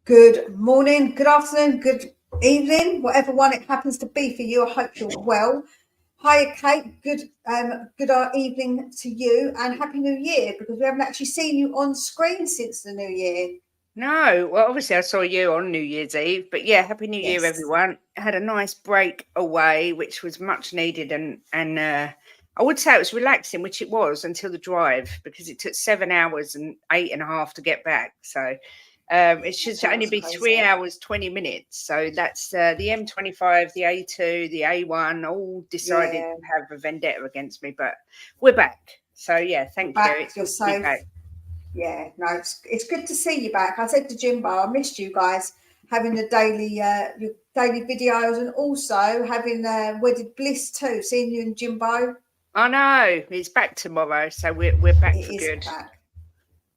Good morning, good afternoon, good evening, whatever one it happens to be for you. I hope you're well. Hi, Kate. Good evening to you, and Happy New Year, because we haven't actually seen you on screen since the New Year. No, well, obviously I saw you on New Year's Eve, but yeah, Happy New Year, Yes, everyone. I had a nice break away, which was much needed, and I would say it was relaxing, which it was until the drive because it took 7 hours and 8.5 to get back. So it should that only was be crazy. 3 hours 20 minutes. So that's the M25, the A2, the A1, all decided Yeah, to have a vendetta against me, but we're back. So yeah, you're thank you. back. It's You're good to be safe. back. Yeah, no, it's good to see you back. I said to Jimbo, I missed you guys having the daily your daily videos, and also having Wedded Bliss too. Seeing you and Jimbo, I know it's back tomorrow, so we're back it for is good. back.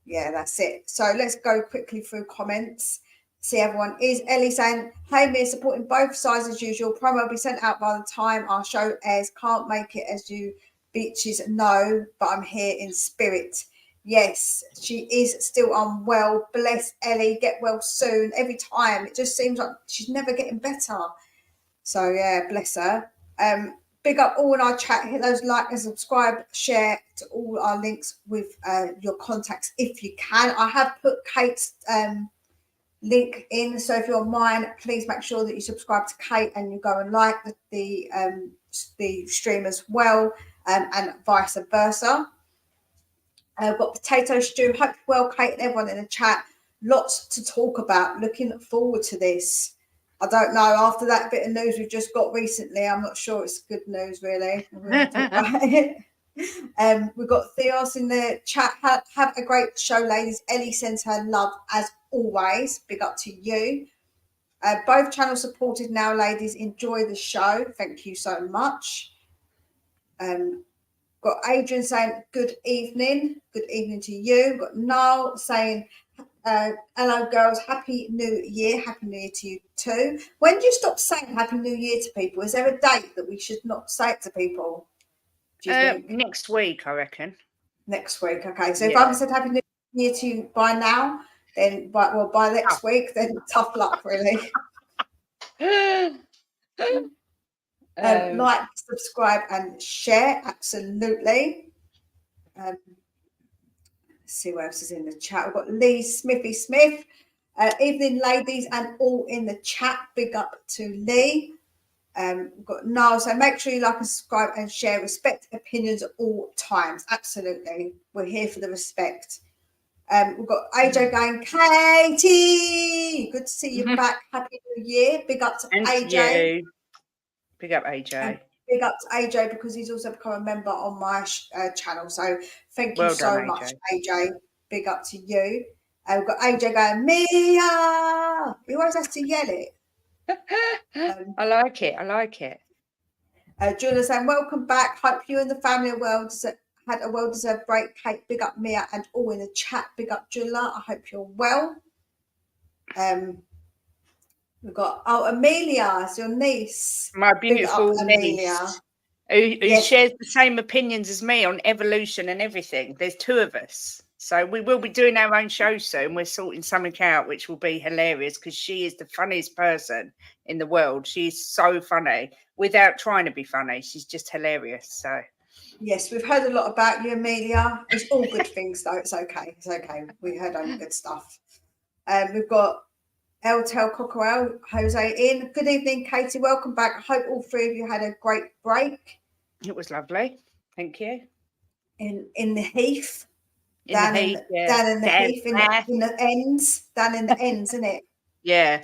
Yeah, that's it. So let's go quickly through comments. See everyone. Is Ellie saying, "Hey, me supporting both sides as usual. Promo will be sent out by the time our show airs. Can't make it as you bitches know, but I'm here in spirit." Yes, she is still unwell. Bless Ellie. Get well soon. Every time it just seems like she's never getting better. So yeah, bless her. Big up all in our chat. Hit those like and subscribe, share to all our links with your contacts if you can. I have put Kate's link in, so if you're on mine, please make sure that you subscribe to Kate and you go and like the stream as well, and vice versa. I've got potato stew. Hope you're well, Kate, and everyone in the chat. Lots to talk about. Looking forward to this. I don't know. After that bit of news we've just got recently, I'm not sure it's good news, really. We're going to talk about it. We've got Theos in the chat. Have a great show, ladies. Ellie sends her love as always. Big up to you. Both channels supported now, ladies. Enjoy the show. Thank you so much. Got Adrian saying good evening. Good evening to you. We've got Niall saying hello, girls. Happy New Year. Happy New Year to you too. When do you stop saying Happy New Year to people? Is there a date that we should not say it to people? Do you think Next week, I reckon. next week? Okay. So if I Yeah. haven't said Happy New Year to you by now, then by Oh. next week, then tough luck, really. um, Like, subscribe, and share. Absolutely. Um, let's see what else is in the chat. We've got Lee Smithy Smith. Evening, ladies, and all in the chat. Big up to Lee. We've got Niall. So make sure you like and subscribe and share. Respect opinions at all times. Absolutely. We're here for the respect. We've got AJ going, Katie. Good to see you back. Happy New Year. Big up to and to AJ. you. Big up, AJ. Big up to AJ because he's also become a member on my channel. So thank you Well done, so much, AJ. AJ. Big up to you. We've got AJ going, Mia. He always has to yell it. I like it. I like it. Julia saying, welcome back. Hope you and the family are well. Had a well-deserved break. Kate, big up Mia, and all in the chat. Big up Julia. I hope you're well. We've got Amelia, it's your niece. My Big up beautiful Amelia. niece, who Yes, shares the same opinions as me on evolution and everything. There's two of us. So we will be doing our own show soon. We're sorting something out, which will be hilarious because she is the funniest person in the world. She's so funny without trying to be funny. She's just hilarious. So yes, we've heard a lot about you, Amelia. It's all good things, though. It's okay. It's okay. We heard only good stuff. We've got Eltel Cockerell, Jose in. Good evening, Katie. Welcome back. I hope all three of you had a great break it was lovely. Thank you. in the heath. In the heat, yeah. Down in the Down heath, in there. the ends, down in the ends, isn't it? Yeah.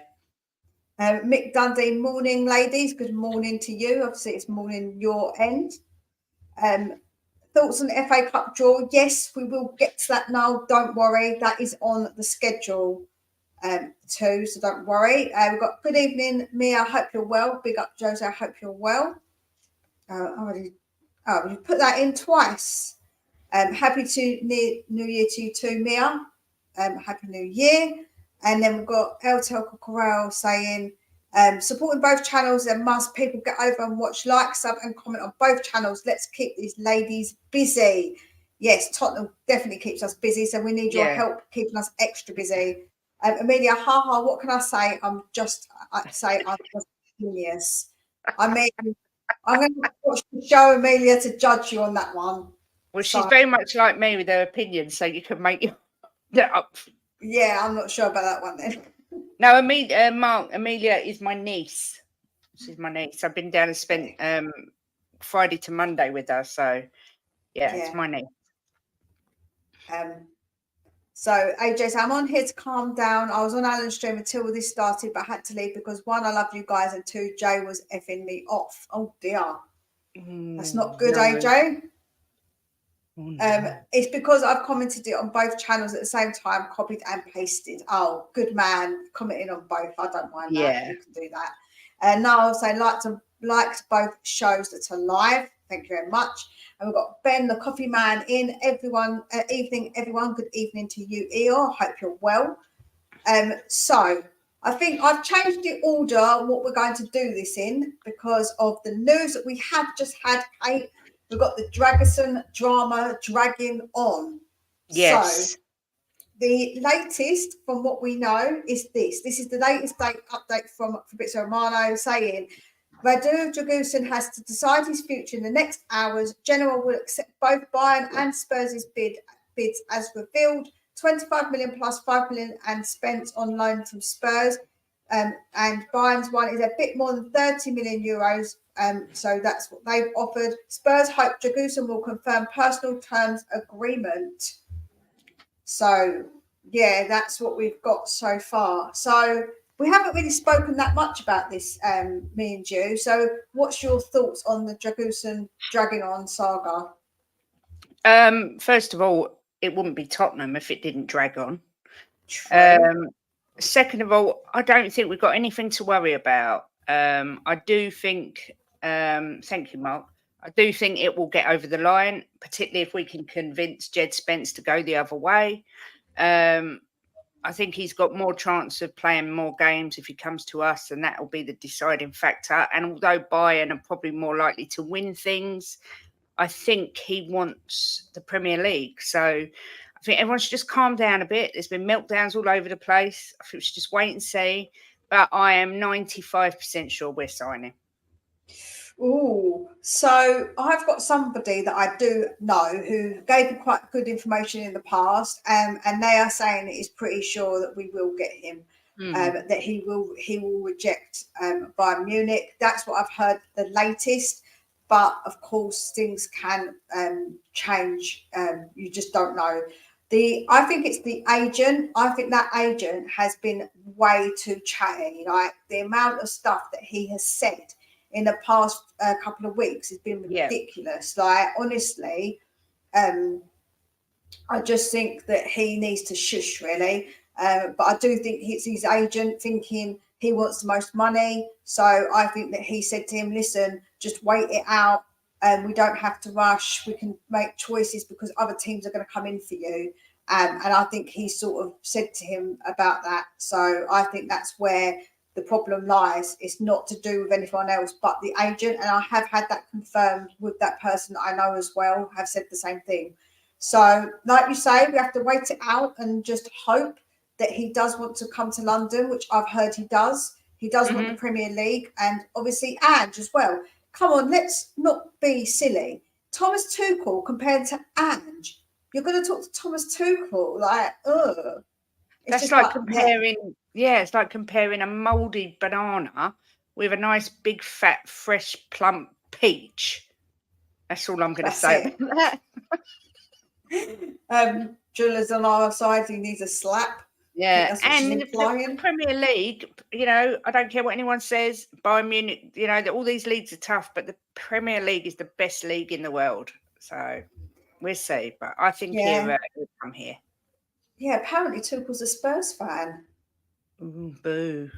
Mick Dundee, morning, ladies. Good morning to you. Obviously, it's morning your end. Thoughts on the FA Cup draw? Yes, we will get to that now. Don't worry, that is on the schedule too. So don't worry. We've got good evening, Mia. I hope you're well. Big up, Jose. I hope you're well. You put that in twice. Happy New Year to you too, Mia. Happy New Year. And then we've got Eltel Corral saying, supporting both channels, and must people get over and watch, like, sub, and comment on both channels. Let's keep these ladies busy. Yes, Tottenham definitely keeps us busy, so we need your help keeping us extra busy. Amelia, haha, what can I say? I'm just genius. I mean, I'm going to watch the show, Amelia, to judge you on that one. Well, she's very much like me with her opinions, so you can make it up. Yeah, I'm not sure about that one then. No, Amelia is my niece. She's my niece. I've been down and spent Friday to Monday with her, so yeah, it's my niece. So AJ, I'm on here to calm down. I was on Alan's stream until this started, but I had to leave because 1, I love you guys, and 2, Jay was effing me off. Oh dear, that's not good, no. AJ. It's because I've commented it on both channels at the same time, copied and pasted. Oh, good man, commenting on both. I don't mind that. You can do that. And now I'll say liked both shows that are live. Thank you very much. And we've got Ben, the coffee man, in. Everyone, evening, everyone. Good evening to you, Eeyore. Hope you're well. So I think I've changed the order what we're going to do this in because of the news that we have just had. Kate, we've got the Dragoson drama dragging on. Yes. So the latest from what we know is this. This is the latest update from Fabrizio Romano saying Werner Dragoson has to decide his future in the next hours. Genoa will accept both Bayern and Spurs' bids as revealed. 25 million plus 5 million and spent on loan from Spurs. And Bayern's one is a bit more than 30 million euros. So that's what they've offered. Spurs hope Dragoson will confirm personal terms agreement. So, yeah, that's what we've got so far. So we haven't really spoken that much about this, me and you. So what's your thoughts on the Dragoson dragging on saga? First of all, it wouldn't be Tottenham if it didn't drag on. Second of all, I don't think we've got anything to worry about. I do think, thank you, Mark. I do think it will get over the line, particularly if we can convince Jed Spence to go the other way. I think he's got more chance of playing more games if he comes to us, and that will be the deciding factor. And although Bayern are probably more likely to win things, I think he wants the Premier League. So I think everyone should just calm down a bit. There's been meltdowns all over the place. I think we should just wait and see. But I am 95% sure we're signing. Oh, so I've got somebody that I do know who gave me quite good information in the past, and they are saying it is pretty sure that we will get him, that he will reject Bayern Munich. That's what I've heard the latest, but of course things can change. You just don't know. I think it's the agent. I think that agent has been way too chatty. Like the amount of stuff that he has said in the past couple of weeks has been ridiculous. Like, honestly, I just think that he needs to shush, really. But I do think it's his agent thinking he wants the most money. So I think that he said to him, listen, just wait it out. We don't have to rush. We can make choices because other teams are going to come in for you. And I think he sort of said to him about that. So I think that's where the problem lies. It's not to do with anyone else but the agent, and I have had that confirmed with that person that I know as well, have said the same thing. So like you say, we have to wait it out and just hope that he does want to come to London, which I've heard he does. He does want the Premier League, and obviously Ange as well. Come on, let's not be silly. Thomas Tuchel compared to Ange. You're going to talk to Thomas Tuchel like, ugh. That's like comparing, it's like comparing a mouldy banana with a nice, big, fat, fresh, plump peach. That's all I'm going to say about that. Drillers on our side, he needs a slap. Yeah, and the Premier League, I don't care what anyone says. Bayern Munich, all these leagues are tough, but the Premier League is the best league in the world. So we'll see. But I think he'll come here. Yeah, apparently Tuchel's a Spurs fan. Ooh, boo.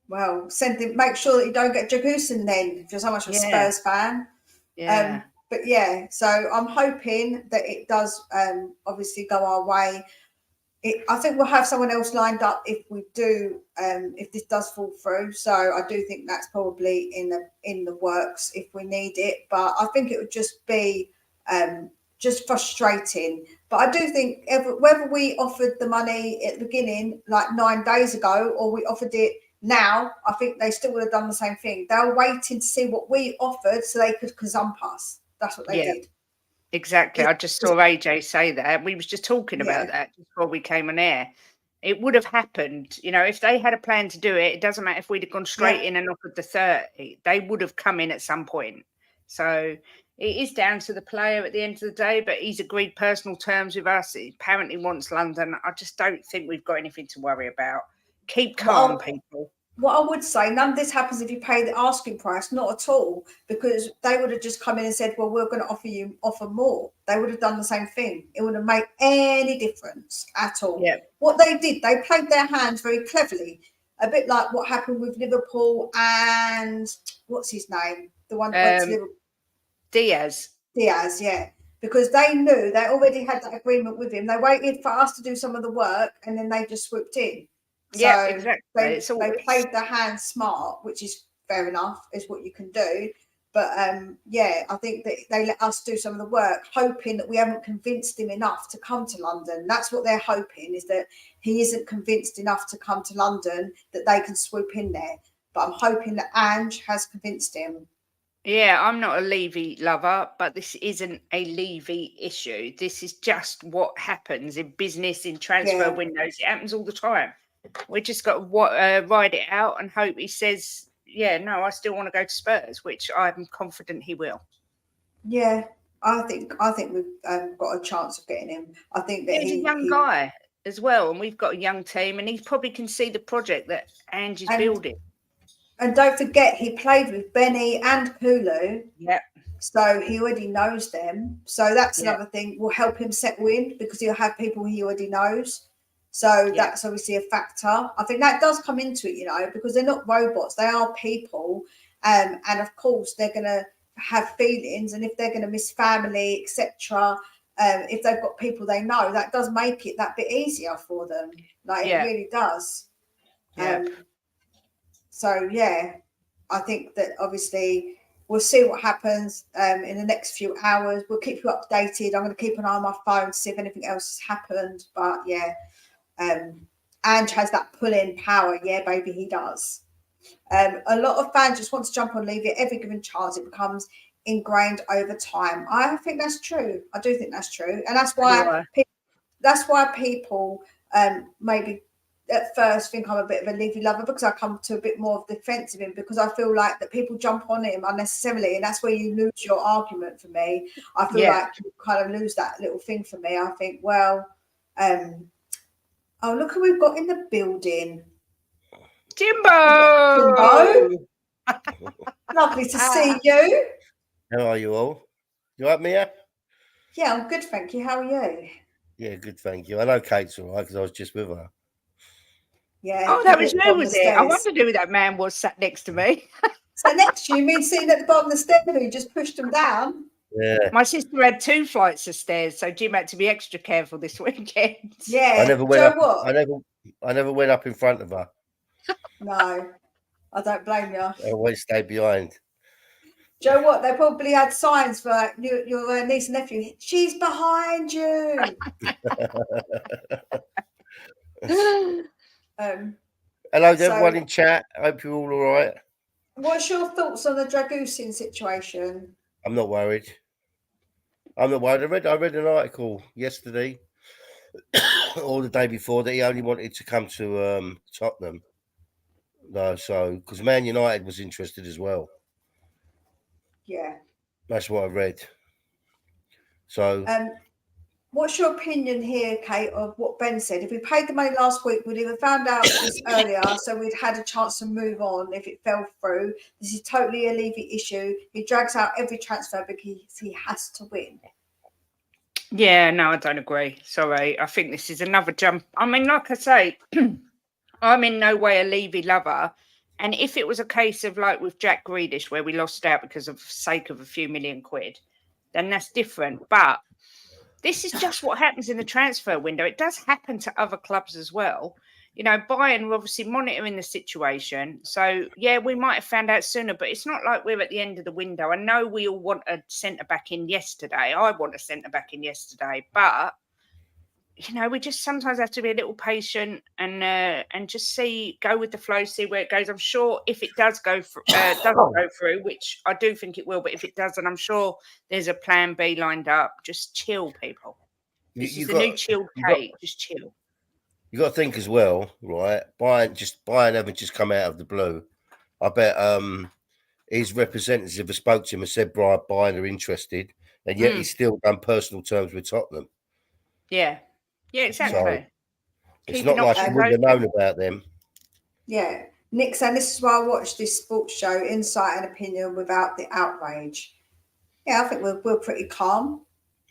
Well, make sure that you don't get Dragoson then, if you're so much of a Spurs fan. Yeah. But yeah, so I'm hoping that it does obviously go our way. I think we'll have someone else lined up if we do, if this does fall through. So I do think that's probably in the works if we need it. But I think it would just be just frustrating. But I do think whether we offered the money at the beginning, like 9 days ago, or we offered it now, I think they still would have done the same thing. They were waiting to see what we offered so they could gazump us. That's what they did. Exactly. I just saw AJ say that. We was just talking about that before we came on air. It would have happened, if they had a plan to do it. It doesn't matter if we'd have gone straight in and offered the 30. They would have come in at some point. So it is down to the player at the end of the day, but he's agreed personal terms with us. He apparently wants London. I just don't think we've got anything to worry about. Keep calm, people. What I would say, none of this happens if you pay the asking price, not at all, because they would have just come in and said, well, we're going to offer more. They would have done the same thing. It wouldn't make any difference at all. Yeah. What they did, they played their hands very cleverly, a bit like what happened with Liverpool and what's his name? The one that went to Liverpool. Diaz, yeah. Because they knew they already had that agreement with him. They waited for us to do some of the work and then they just swooped in. So exactly. They played their hand smart, which is fair enough, is what you can do. But I think that they let us do some of the work, hoping that we haven't convinced him enough to come to London. That's what they're hoping, is that he isn't convinced enough to come to London, that they can swoop in there. But I'm hoping that Ange has convinced him. Yeah, I'm not a Levy lover, but this isn't a Levy issue. This is just what happens in business, in transfer windows. It happens all the time. We just got to ride it out and hope he says, no, I still want to go to Spurs, which I'm confident he will. Yeah, I think we've got a chance of getting him. I think that he's a young guy as well, and we've got a young team, and he probably can see the project that Ange is building. And don't forget, he played with Benny and Kulu. Yeah. So he already knows them. So that's another thing will help him settle in, because he'll have people he already knows. So that's obviously a factor. I think that does come into it, because they're not robots. They are people. And of course, they're going to have feelings. And if they're going to miss family, etc., if they've got people they know, that does make it that bit easier for them. Like it really does. Yeah. I think that obviously we'll see what happens in the next few hours. We'll keep you updated. I'm going to keep an eye on my phone to see if anything else has happened. But Ange has that pull-in power. Yeah, baby, he does. A lot of fans just want to jump on Levy at every given chance. It becomes ingrained over time. I think that's true. I do think that's true. And that's why people maybe at first think I'm a bit of a Levy lover, because I come to a bit more of the defense of him, because I feel like that people jump on him unnecessarily, and that's where you lose your argument for me. I feel like you kind of lose that little thing for me. I think, well, look who we've got in the building. Jimbo! Lovely to see you. How are you all? You up, Mia? Yeah, I'm good, thank you. How are you? Yeah, good, thank you. I know Kate's all right, because I was just with her. Yeah. Oh, that was you, was it? I wondered who that man was sat next to me. Sat next to you? You mean sitting at the bottom of the stairs who you just pushed them down? Yeah. My sister had 2 flights of stairs, so Jim had to be extra careful this weekend. Yeah. I never went up. I never went up in front of her. No, I don't blame you. I always stayed behind. Joe, what? They probably had signs for your niece and nephew. She's behind you. Hello to everyone in chat. I hope you're all right. What's your thoughts on the Dragusin situation? I'm not worried. I read an article yesterday or the day before that he only wanted to come to Tottenham. No, so because Man United was interested as well. Yeah, that's what I read. So, what's your opinion here, Kate, of what Ben said? If we paid the money last week, we'd have found out this earlier, so we'd had a chance to move on if it fell through. This is totally a Levy issue. He drags out every transfer because he has to win. Yeah, no, I don't agree. Sorry. I think this is another jump. I mean, like I say, I'm in no way a Levy lover. And if it was a case of like with Jack Grealish, where we lost out because of the sake of a few million quid, then that's different. But this is just what happens in the transfer window. It does happen to other clubs as well. You know, Bayern were obviously monitoring the situation. So, yeah, we might have found out sooner, but it's not like we're at the end of the window. I know we all want a centre-back in yesterday. I want a centre-back in yesterday. But we just sometimes have to be a little patient and just go with the flow, see where it goes. I'm sure if it does doesn't go through, which I do think it will, but if it doesn't, I'm sure there's a plan B lined up. Just chill, people. This is the new chilled Kate. Just chill. You got to think as well, right? Bayern haven't just come out of the blue. I bet his representatives have spoke to him and said Bayern are interested, and yet he's still done personal terms with Tottenham. Yeah, exactly. So it's not like he wouldn't have known about them. Yeah. Nick saying, this is why I watched this sports show, insight and opinion without the outrage. Yeah, I think we're pretty calm.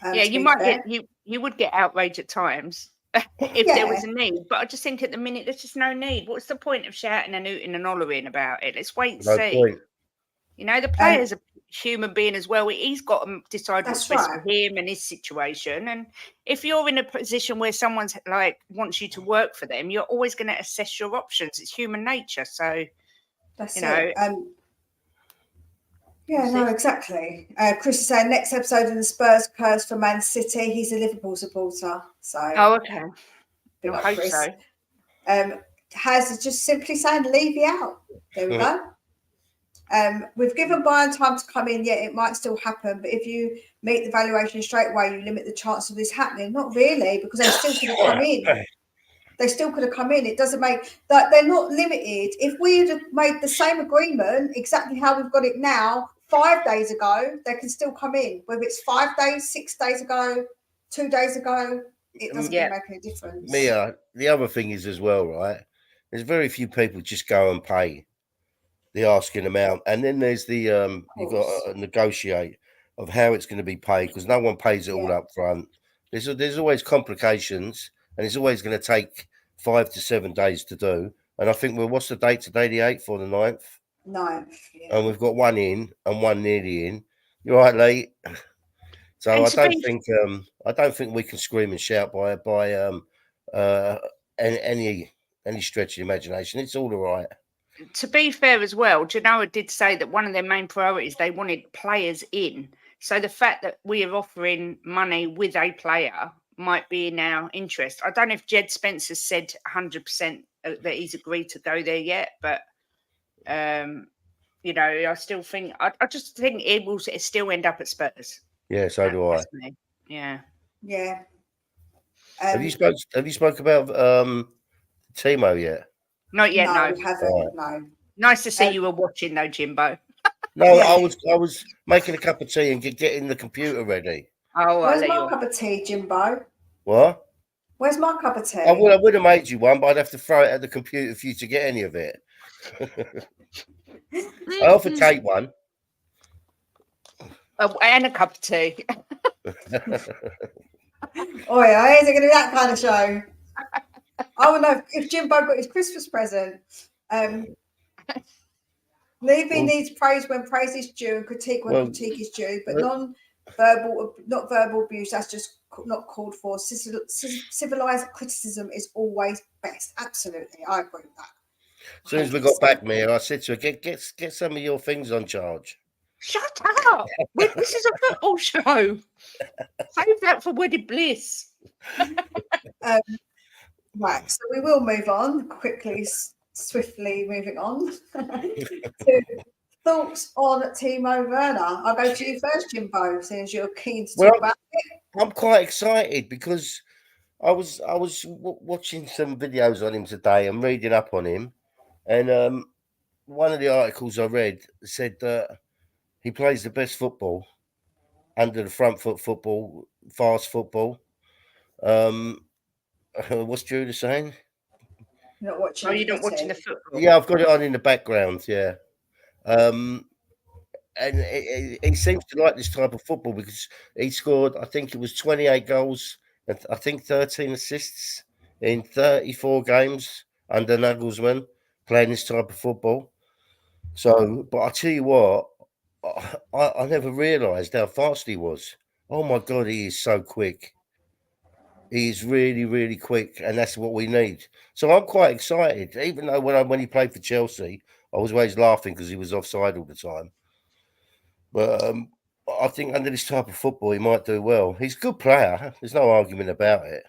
Yeah, you might you would get outrage at times if there was a need, but I just think at the minute there's just no need. What's the point of shouting and hooting and hollering about it? Let's wait and see. Point. The player's a human being as well. He's got to decide what's best for him and his situation. And if you're in a position where someone's wants you to work for them, you're always going to assess your options. It's human nature. So that's it. Yeah, no, exactly. Chris is saying next episode in the Spurs curse for Man City. He's a Liverpool supporter. So okay. I hope so. Haz is just simply saying leave you out. There we go. We've given Bayern time to come in, yet it might still happen. But if you meet the valuation straight away, you limit the chance of this happening. Not really, because they still could have come in. They still could have come in. It doesn't make that they're not limited. If we had made the same agreement, exactly how we've got it now, 5 days ago, they can still come in. Whether it's 5 days, 6 days ago, 2 days ago, it doesn't make any difference. Mia, the other thing is as well, right? There's very few people just go and pay the asking amount, and then there's the you've got to negotiate of how it's going to be paid, because no one pays it all up front. There's always complications, and it's always going to take 5 to 7 days to do. And I think, well, what's the date today? The 8th or the 9th? 9th, yeah. And we've got one in and one nearly in. You're right, Lee. So I don't think we can scream and shout by any stretch of the imagination. It's all right. To be fair as well, Genoa did say that one of their main priorities, they wanted players in. So the fact that we are offering money with a player might be in our interest. I don't know if Jed Spencer said 100% that he's agreed to go there yet, but I still think I just think it will still end up at Spurs. Yeah, so do I. Yeah. Yeah. Have you spoke about Timo yet? Not yet, no. We haven't, no. Nice to see you were watching though, Jimbo. No, I was making a cup of tea and getting the computer ready. Oh, where's my cup of tea, Jimbo? What? Where's my cup of tea? I would have made you one, but I'd have to throw it at the computer for you to get any of it. I offer Kate one. And a cup of tea. Oh yeah, is it going to be that kind of show? I want to know if Jimbo got his Christmas present. Levy needs praise when praise is due and critique when critique is due, but not verbal abuse. That's just not called for. Civilized criticism is always best. Absolutely, I agree with that. As soon as we got back, Mia, I said to her, get some of your things on charge. Shut up! This is a football show. Save that for wedded bliss. Right, so we will move on quickly, swiftly moving on to thoughts on Timo Werner. I'll go to you first, Jimbo, since you're keen to talk about it. I'm quite excited because I was watching some videos on him today and reading up on him, and one of the articles I read said that he plays the best football under the front foot football, fast football. What's Judah saying? You're not watching. You're not watching the football. Yeah, I've got it on in the background. Yeah, and he seems to like this type of football because he scored, I think it was 28 goals and I think 13 assists in 34 games under Nagelsmann playing this type of football. So, but I tell you what, I never realised how fast he was. Oh my God, he is so quick. He's really, really quick, and that's what we need. So I'm quite excited, even though when he played for Chelsea, I was always laughing because he was offside all the time. But I think under this type of football, he might do well. He's a good player. There's no argument about it.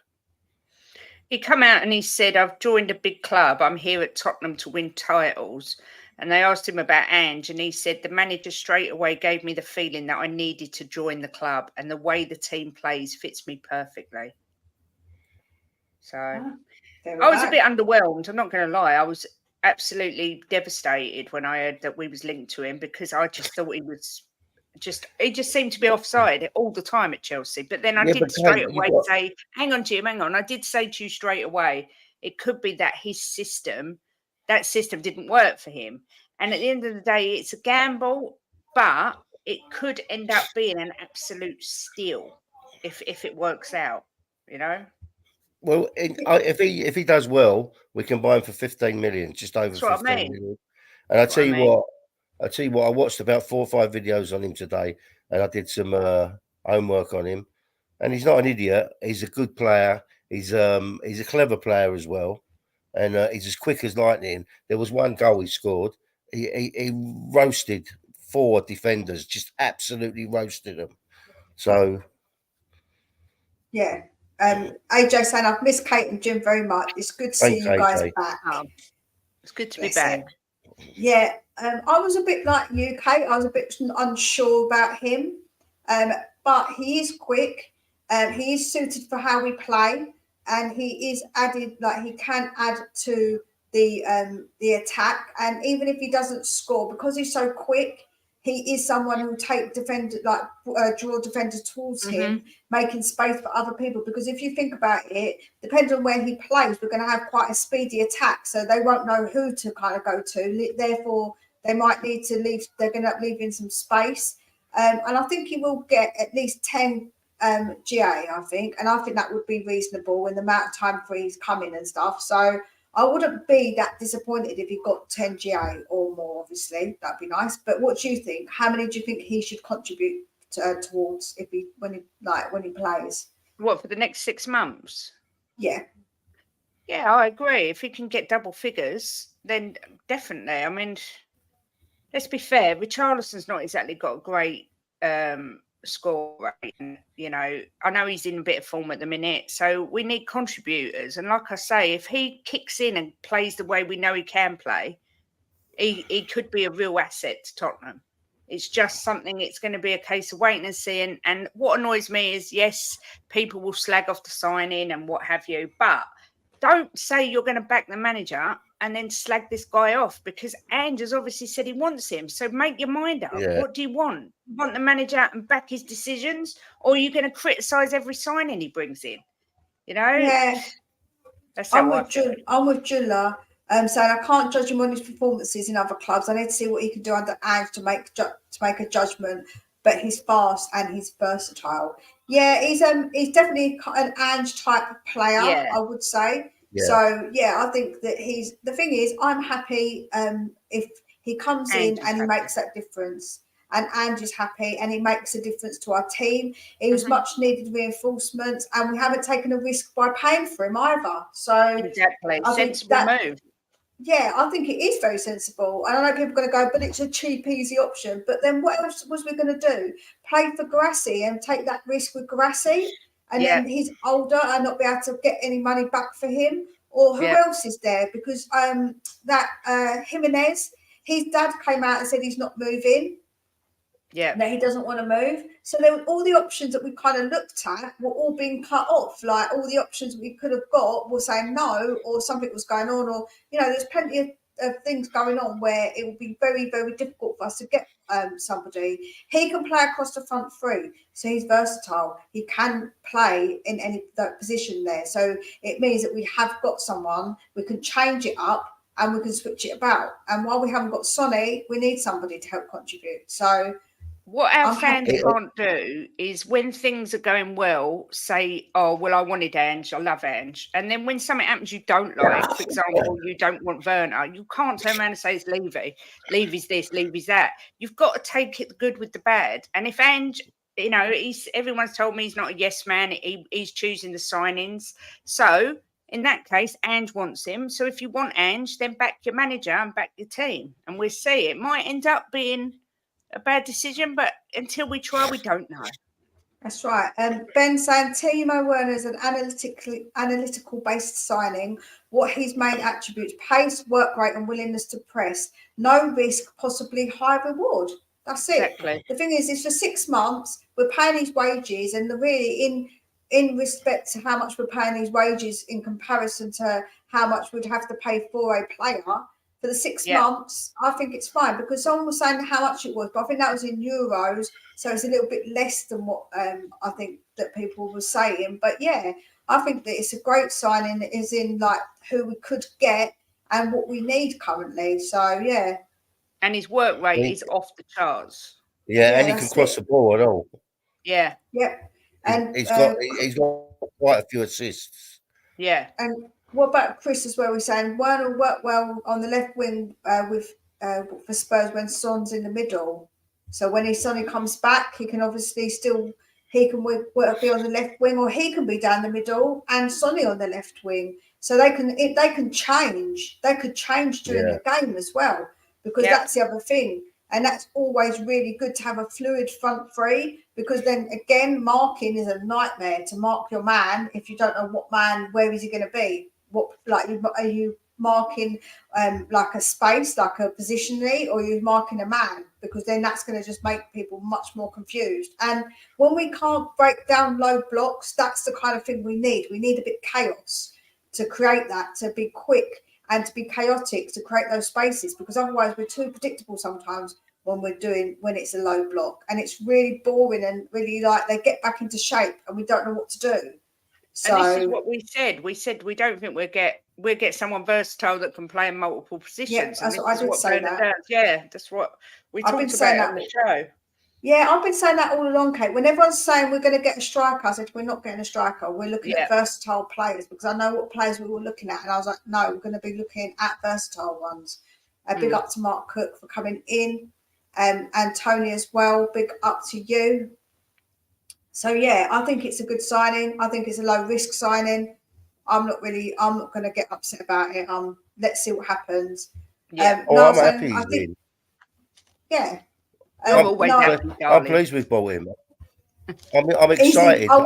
He come out and he said, I've joined a big club. I'm here at Tottenham to win titles. And they asked him about Ange, and he said, the manager straight away gave me the feeling that I needed to join the club, and the way the team plays fits me perfectly. So I was a bit underwhelmed. I'm not going to lie. I was absolutely devastated when I heard that we was linked to him, because I just thought he just seemed to be offside all the time at Chelsea. But then I did straight away say, hang on, Jim, hang on. I did say to you straight away, it could be that that system didn't work for him. And at the end of the day, it's a gamble, but it could end up being an absolute steal if it works out, you know? Well, if he does well, we can buy him for 15 million, just over 15 million. And I tell you what, I watched about 4 or 5 videos on him today, and I did some homework on him. And he's not an idiot. He's a good player. He's a clever player as well, and he's as quick as lightning. There was one goal he scored. He roasted 4 defenders, just absolutely roasted them. So, yeah. AJ saying, I've missed Kate and Jim very much. It's good to see you guys back. It's good to be back. Yeah, I was a bit like you, Kate. I was a bit unsure about him, but he is quick. He is suited for how we play, and he is added, like he can add to the attack. And even if he doesn't score, because he's so quick, he is someone who will take defenders, draw defenders towards him, making space for other people. Because if you think about it, depending on where he plays, we're going to have quite a speedy attack, so they won't know who to kind of go to. Therefore, they might need to leave. They're going to end up leaving some space, and I think he will get at least 10 GA. I think that would be reasonable in the amount of time for he's coming and stuff. So I wouldn't be that disappointed if he got 10 GA or more. Obviously, that'd be nice. But what do you think? How many do you think he should contribute towards when he plays? What, for the next 6 months? Yeah, I agree. If he can get double figures, then definitely. I mean, let's be fair. Richarlison's not exactly got a great score rate. You know, I know he's in a bit of form at the minute, so we need contributors. And like I say, if he kicks in and plays the way we know he can play, he could be a real asset to Tottenham. It's just something, it's going to be a case of waiting and seeing. And what annoys me is, yes, people will slag off the signing and what have you, but don't say you're going to back the manager and then slag this guy off, because Ange has obviously said he wants him. So make your mind up. Yeah. What do you want? You want the manager and back his decisions, or are you going to criticise every signing he brings in? You know? yeah. That's how I'm with Jula. Saying I can't judge him on his performances in other clubs. I need to see what he can do under Ange to make a judgment. But he's fast and he's versatile. Yeah, he's definitely an Ange type of player. Yeah. I would say. Yeah. So I think that the thing is, I'm happy if he comes in and he makes that difference. And Ange is happy and he makes a difference to our team. He was much needed reinforcements, and we haven't taken a risk by paying for him either. So exactly, sensible move. Yeah, I think it is very sensible. And I know people are going to go, but it's a cheap, easy option. But then what else was we going to do? Play for Garassi and take that risk with Garassi? And then he's older and not be able to get any money back for him? Or who else is there? Because Jimenez, his dad came out and said he's not moving. Yeah. That he doesn't want to move. So there were all the options that we kind of looked at were all being cut off. Like all the options we could have got were saying no, or something was going on, or there's plenty of things going on where it will be very, very difficult for us to get somebody. He can play across the front three, so he's versatile. He can play in any position there. So it means that we have got someone, we can change it up and we can switch it about. And while we haven't got Sonny, we need somebody to help contribute. So what our fans can't do is, when things are going well, say, oh, well, I wanted Ange, I love Ange. And then when something happens you don't like, for example, you don't want Werner, you can't turn around and say it's Levy. Levy's this, Levy's that. You've got to take it the good with the bad. And if Ange, everyone's told me he's not a yes man, he's choosing the signings. So in that case, Ange wants him. So if you want Ange, then back your manager and back your team. And we'll see. It might end up being a bad decision, but until we try, we don't know. That's right. Ben saying Timo Werner is an analytical based signing. What his main attributes: pace, work rate, and willingness to press. No risk, possibly high reward. That's it. Exactly. The thing is for 6 months we're paying his wages, and really in respect to how much we're paying his wages in comparison to how much we'd have to pay for a player for the 6 months, I think it's fine, because someone was saying how much it was, but I think that was in euros. So it's a little bit less than what I think that people were saying. But yeah, I think that it's a great signing, is in like who we could get and what we need currently. So yeah. And his work rate is off the charts. Yeah, and he can cross the ball at all. Yeah. Yep. And he's got quite a few assists. Yeah. And what about Chris as well? We're saying Werner worked well on the left wing for Spurs when Son's in the middle. So when Sonny comes back, he can obviously be on the left wing, or he can be down the middle and Sonny on the left wing. So they can change. They could change during the game as well, because that's the other thing. And that's always really good to have a fluid front three, because then again, marking is a nightmare to mark your man if you don't know where is he going to be? Are you marking like a space, like a positionally, or are you marking a man? Because then that's going to just make people much more confused. And when we can't break down low blocks, that's the kind of thing we need. We need a bit chaos to create that, to be quick and to be chaotic, to create those spaces, because otherwise we're too predictable sometimes when it's a low block, and it's really boring, and really like they get back into shape and we don't know what to do. So, and this is what we said. We said we don't think we'll get someone versatile that can play in multiple positions. Yeah, that's what I did say. Yeah, that's what we talked about on the show. Yeah, I've been saying that all along, Kate. When everyone's saying we're going to get a striker, I said we're not getting a striker. We're looking at versatile players, because I know what players we were looking at, and I was like, no, we're going to be looking at versatile ones. Big up to Mark Cook for coming in, and Tony as well. Big up to you. So yeah, I think it's a good signing. I think it's a low risk signing. I'm not going to get upset about it. Let's see what happens. Yeah. I'm happy he's in. Yeah. I'm pleased we've bought him. I'm excited. I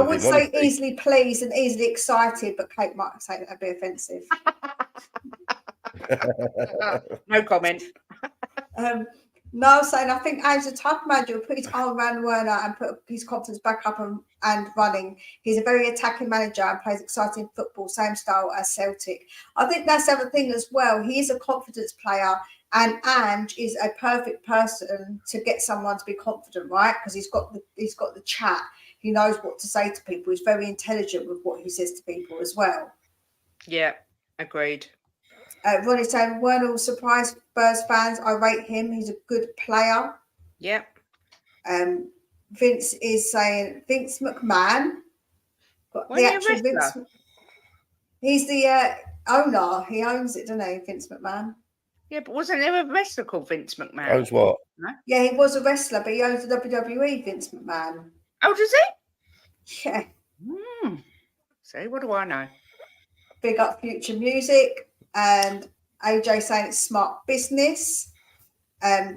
would say easily pleased and easily excited, but Kate might say that'd be offensive. No comment. No, I was saying I think Ange's the type of manager who put his arm around Werner and put his confidence back up and running. He's a very attacking manager and plays exciting football, same style as Celtic. I think that's the other thing as well. He is a confidence player, and Ange is a perfect person to get someone to be confident, right? Because he's got the chat. He knows what to say to people. He's very intelligent with what he says to people as well. Yeah, agreed. Ronnie's saying Werner will surprise Spurs fans. I rate him. He's a good player. Yeah. Vince is saying Vince McMahon. He's the owner. He owns it, doesn't he, Vince McMahon? Yeah, but wasn't there a wrestler called Vince McMahon? Owns what? No? Yeah, he was a wrestler, but he owns the WWE, Vince McMahon. Oh, does he? Yeah. See, what do I know? Big up Future Music, and AJ saying it's smart business.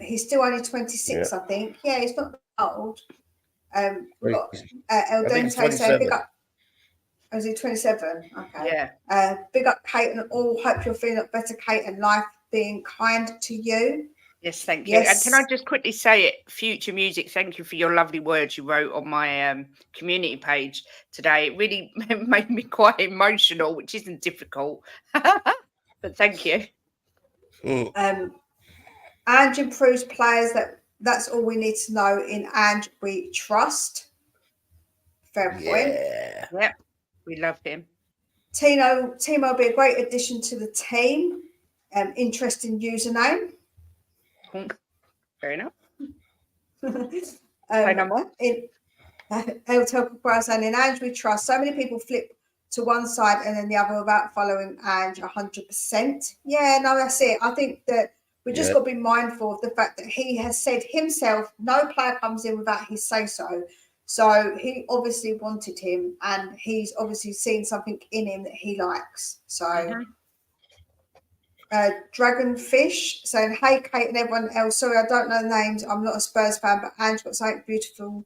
He's still only 26, I think. Yeah, he's not old. We've got El Dente saying big up. Oh, is he 27? Okay. Yeah. Big up Kate and all. Hope you're feeling better, Kate, and life being kind to you. Yes, thank you. Yes. And can I just quickly say it, Future Music, thank you for your lovely words you wrote on my community page today. It really made me quite emotional, which isn't difficult. But thank you. Ange improves players. That's all we need to know. In Ange, we trust. Fair point. Yep, we love him. Timo will be a great addition to the team. Interesting username. Fair enough. El Telco saying in Ange we trust. So many people flip to one side and then the other without following Ange 100%. Yeah, no, that's it. I think that we just got to be mindful of the fact that he has said himself, no player comes in without his say-so. So he obviously wanted him, and he's obviously seen something in him that he likes. So Dragonfish saying, hey, Kate and everyone else. Sorry, I don't know the names. I'm not a Spurs fan, but Ange got something beautiful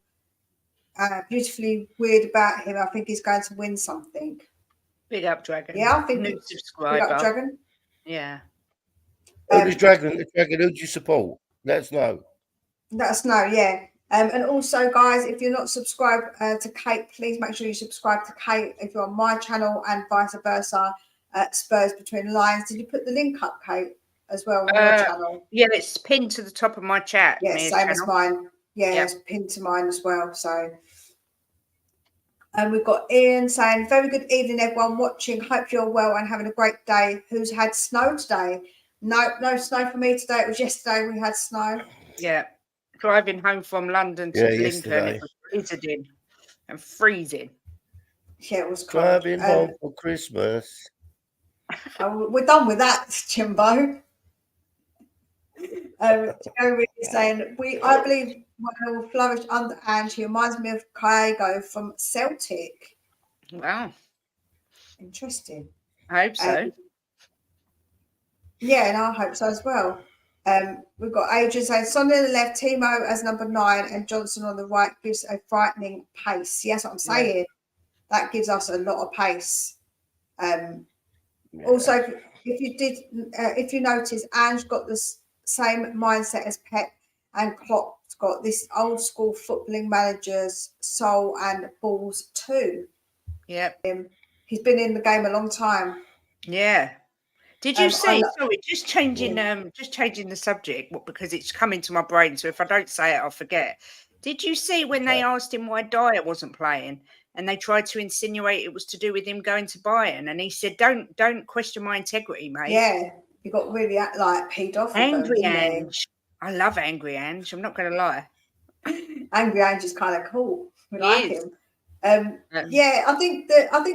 beautifully weird about him. I think he's going to win something. Big up, Dragon. Yeah, I think New it's subscriber. big up, Dragon. Yeah. Who's Dragon? Dragon, who do you support? Let us know. Let us know, yeah. And also, guys, if you're not subscribed to Kate, please make sure you subscribe to Kate if you're on my channel and vice versa. Spurs Between the Lines. Did you put the link up, Kate, as well on your channel? Yeah, it's pinned to the top of my chat. Yeah, Mia's same as channel. mine. Yeah, Yep. it's pinned to mine as well. So, and we've got Ian saying, "Very good evening, everyone watching. Hope you're well and having a great day. Who's had snow today? No snow for me today. It was yesterday we had snow. Yeah. Driving home from London to Lincoln, yesterday. it was blizzarding and freezing. Yeah, it was cold. Driving home for Christmas. We're done with that, Jimbo. Jerry is saying, I believe Werner will flourish under Ange. He reminds me of Kyago from Celtic. Wow. Interesting. I hope so. Yeah, and I hope so as well. We've got Adrian saying, Sonny on the left, Timo as number 9, and Johnson on the right gives a frightening pace. Yes, what I'm saying. Yeah. That gives us a lot of pace. Also, if you notice, Ange got the same mindset as Pep, and Klopp's got this old school footballing manager's soul and balls too. Yep. He's been in the game a long time. Yeah. Did you see? Sorry, just changing the subject because it's coming to my brain. So if I don't say it, I'll forget. Did you see when they asked him why Dyer wasn't playing, and they tried to insinuate it was to do with him going to Bayern, and he said, "Don't question my integrity, mate." Yeah, he got really peed off. Angry Ange. I love Angry Ange. I'm not going to lie. Angry Ange is kind of cool. We like him. Yeah, I think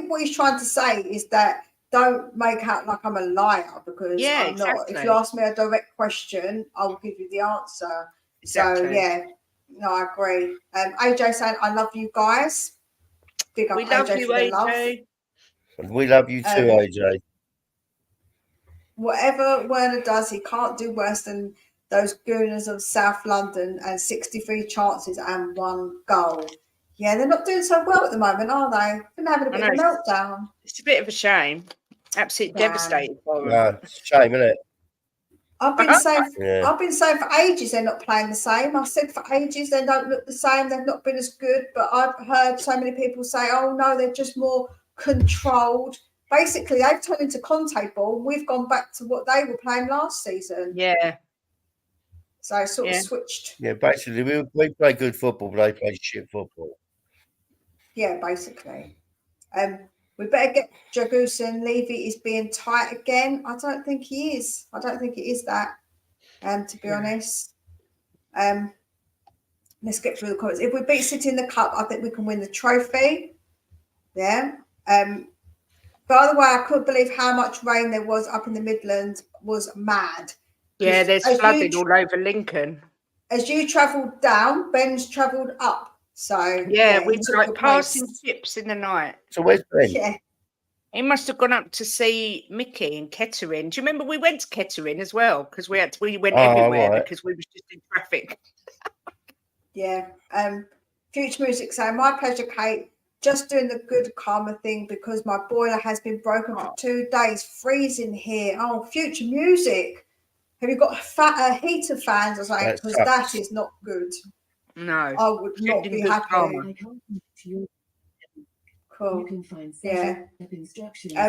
what he's trying to say is that don't make out like I'm a liar, because I'm not. If you ask me a direct question, I'll give you the answer. Exactly. So yeah, no, I agree. AJ saying, I love you guys. Big up we love AJ you, for the AJ. love. We love you too, AJ. Whatever Werner does, he can't do worse than those Gooners of South London and 63 chances and 1 goal. Yeah, they're not doing so well at the moment, are they? They're having a bit of a meltdown. It's a bit of a shame. Absolutely devastated for them. No, it's a shame, isn't it? I've been saying for ages they're not playing the same. I've said for ages they don't look the same. They've not been as good. But I've heard so many people say, "Oh no, they're just more controlled." Basically, they've turned into Conte ball. We've gone back to what they were playing last season. Yeah. So it sort of switched. Yeah, basically, we play good football, but they play shit football. Yeah, basically. We better get Dragusin. Levy is being tight again. I don't think he is. I don't think it is that, to be honest. Let's get through the comments. If we beat City in the Cup, I think we can win the trophy. Yeah. By the way, I couldn't believe how much rain there was up in the Midlands. Was mad. Yeah, there's flooding all over Lincoln. As you travelled down, Ben's travelled up. So yeah, we were like passing ships in the night. So where's Ben? Yeah. He must have gone up to see Mickey in Kettering. Do you remember we went to Kettering as well? Because we went everywhere because we was just in traffic. Yeah. Future Music saying, my pleasure, Kate. Just doing the good karma thing because my boiler has been broken for 2 days. Freezing here. Oh, Future Music. Have you got heater fans or something? Because that is not good. No. I would not be happy. Cool. Yeah.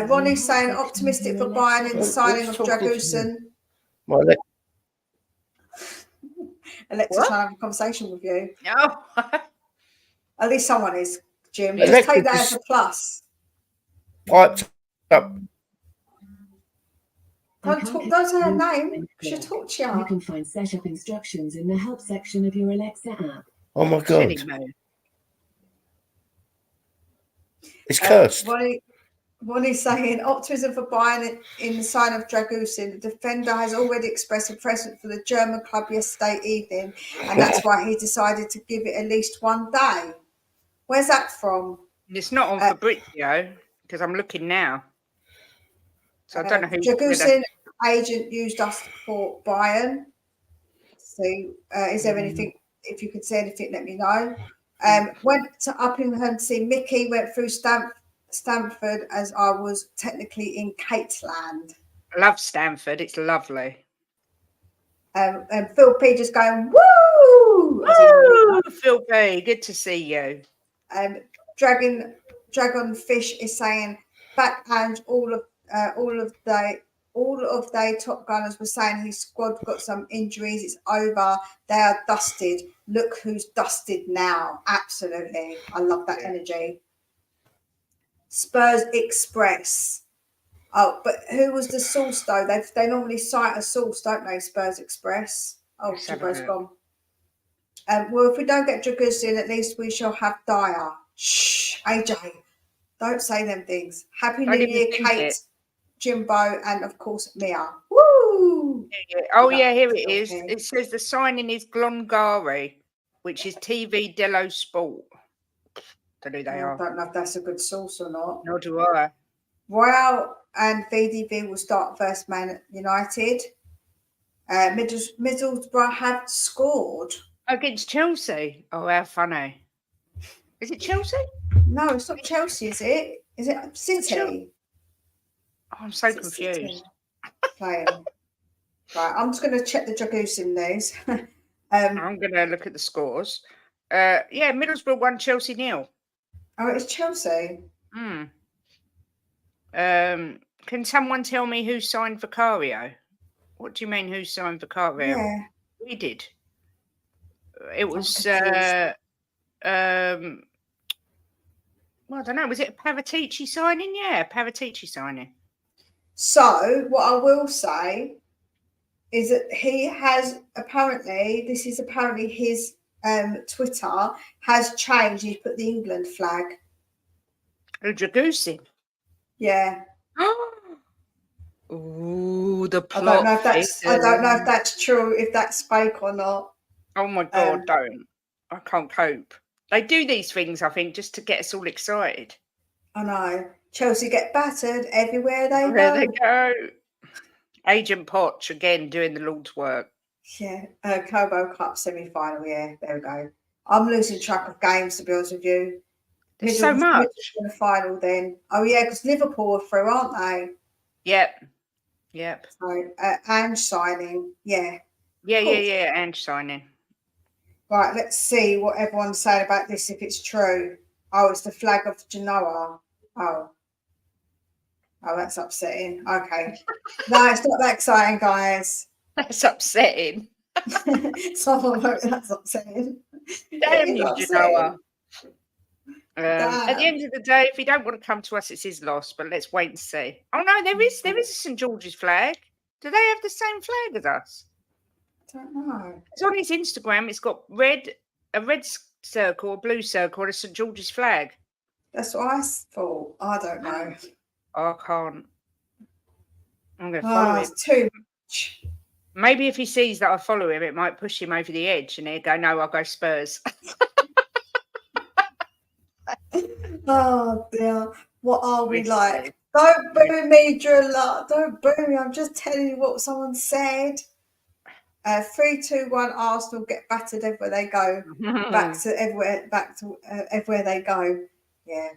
Ronnie's saying optimistic for Bayern in the signing of Dragusin. Alexa's trying to have a conversation with you. No. At least someone is, Jim. Just take that as a plus. Piped up. Don't say her name. She'll talk to you. You can find setup instructions in the help section of your Alexa app. Oh my God. It's cursed. Ronnie's saying optimism for Bayern in the sign of Dragusin. The defender has already expressed a preference for the German club yesterday evening, and that's why he decided to give it at least 1 day. Where's that from? It's not on Fabrizio because I'm looking now. So I don't know who. Dragusin agent used us for Bayern. So is there anything? If you could say anything, let me know. Went to Uppingham to see Mickey. Went through Stamford as I was technically in Catesland. Love Stamford. It's lovely. And Phil P just going woo. As he Woo! Phil P, good to see you. Dragonfish is saying back, and all of the Top Gunners were saying his squad got some injuries. It's over. They are dusted. Look who's dusted now. Absolutely. I love that energy. Spurs Express. Oh, but who was the source though? They normally cite a source, don't they? Spurs Express. Oh, Jibbo's gone. Well, if we don't get Dragusin, at least we shall have Dyer. Shh, AJ, don't say them things. Happy New Year, Kate, Jimbo, and of course Mia. Woo! Oh yeah, here it is. It says the signing is Glongari, which is TV Dello Sport. Don't know who they are. I don't know if that's a good source or not. Nor do I. Royal and VDV will start first man at United. Middlesbrough have scored. Against Chelsea. Oh, how funny. Is it Chelsea? No, it's not Chelsea, is it? Is it City? Oh, I'm so confused. Playing. Right, I'm just going to check the Dragusin news. I'm going to look at the scores. Yeah, Middlesbrough won, Chelsea 0. Oh, it's Chelsea. Can someone tell me who signed Vicario? What do you mean who signed Vicario? Yeah. We did. It was well, I don't know. Was it a Paratici signing? Yeah, Paratici signing. So what I will say is that he has apparently, this is apparently his Twitter has changed. He's put the England flag. Oh, Dragusin. Yeah. Ooh, the plot. I don't know if that's true, if that's fake or not. Oh my God, don't. I can't cope. They do these things, I think, just to get us all excited. I know. Chelsea get battered everywhere they go. There they go. Agent Poch again doing the Lord's work. Yeah. Kobo Cup semi-final. Yeah, there we go. I'm losing track of games, to be honest with you. There's so much. In the final then. Oh yeah, because Liverpool are through, aren't they? Yep. So Ange signing. Yeah. Yeah. Ange signing. Right, let's see what everyone's saying about this, if it's true. Oh, it's the flag of Genoa. Oh, that's upsetting. Okay. No, it's not that exciting, guys. That's upsetting. Someone wrote that's upsetting. Damn you, Genoa. At the end of the day, if he don't want to come to us, it's his loss, but let's wait and see. Oh no, there is a St. George's flag. Do they have the same flag as us? I don't know. It's on his Instagram. It's got a red circle, a blue circle, and a St. George's flag. That's what I thought. I don't know. I can't. I'm going to follow him. It's too much. Maybe if he sees that I follow him, it might push him over the edge, and he'll go, "No, I'll go Spurs." Oh dear, what are we like? Don't boo me, Drilla. Don't boo me. I'm just telling you what someone said. 3-2-1 Arsenal get battered everywhere they go. Back to everywhere they go. Yeah.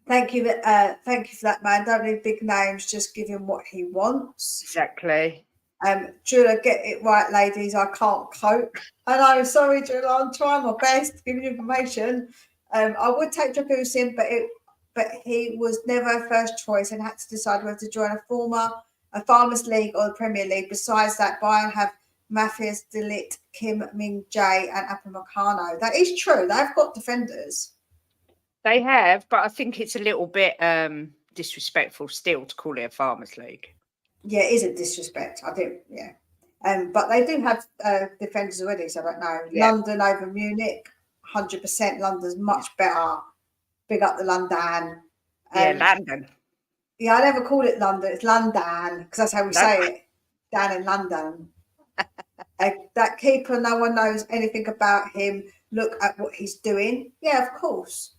Thank you for that, man. Don't need big names. Just give him what he wants. Exactly. Drilla, get it right, ladies. I can't cope. I know. Sorry, Drilla. I'm trying my best to give you information. I would take Dragusin, but he was never a first choice and had to decide whether to join a Farmers League or the Premier League. Besides that, Bayern have Matthias de Ligt, Kim Min-jae and Upamecano. That is true. They've got defenders. They have, but I think it's a little bit disrespectful still to call it a Farmers League. Yeah, it is a disrespect. I do, yeah. But they do have defenders already, so I don't know. Yeah. London over Munich, 100%. London's much better. Big up the London. London. Yeah, I never call it London. It's London because that's how we say it. Down in London. That keeper, no one knows anything about him. Look at what he's doing. Yeah, of course.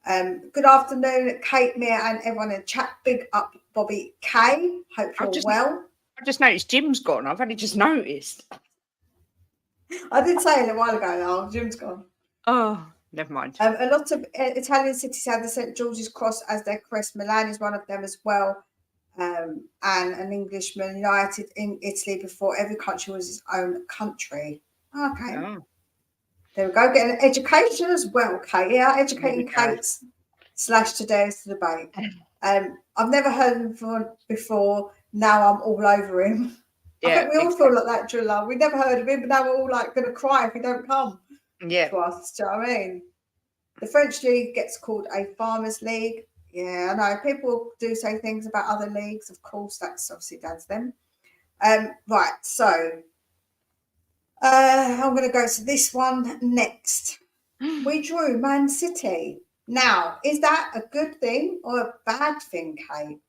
Good afternoon, Kate, Mia, and everyone in the chat. Big up, Bobby K. Hope you're well. I just noticed Jim's gone. I've only just noticed. I did say it a while ago now. Jim's gone. Oh, never mind. A lot of Italian cities have the St George's Cross as their crest. Milan is one of them as well. And an Englishman united in Italy before every country was its own country. Okay. Oh, There we go. Getting an education as well, Kate. Yeah, there educating we go. Kate / today's debate. I've never heard him before. Now I'm all over him. I think we all feel like that, Drilla. We never heard of him, but now we're all like going to cry if he don't come Yeah. to us. Do you know what I mean? The French league gets called a farmers' league. Yeah, I know. People do say things about other leagues. Of course, that's obviously down to them. Right, so I'm going to go to this one next. We drew Man City. Now, is that a good thing or a bad thing, Kate?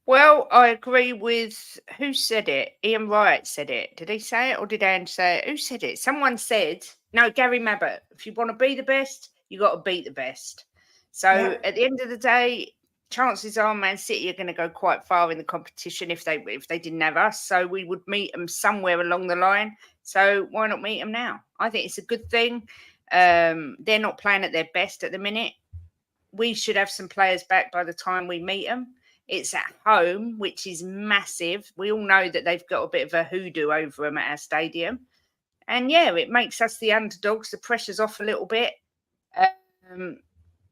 Well, I agree with who said it. Ian Wright said it. Did he say it or did Ange say it? Who said it? Someone said, no, Gary Mabbott. If you want to be the best, you got to beat the best. So at the end of the day, chances are Man City are going to go quite far in the competition if they didn't have us. So we would meet them somewhere along the line. So why not meet them now? I think it's a good thing. They're not playing at their best at the minute. We should have some players back by the time we meet them. It's at home, which is massive. We all know that they've got a bit of a hoodoo over them at our stadium. And yeah, it makes us the underdogs. The pressure's off a little bit.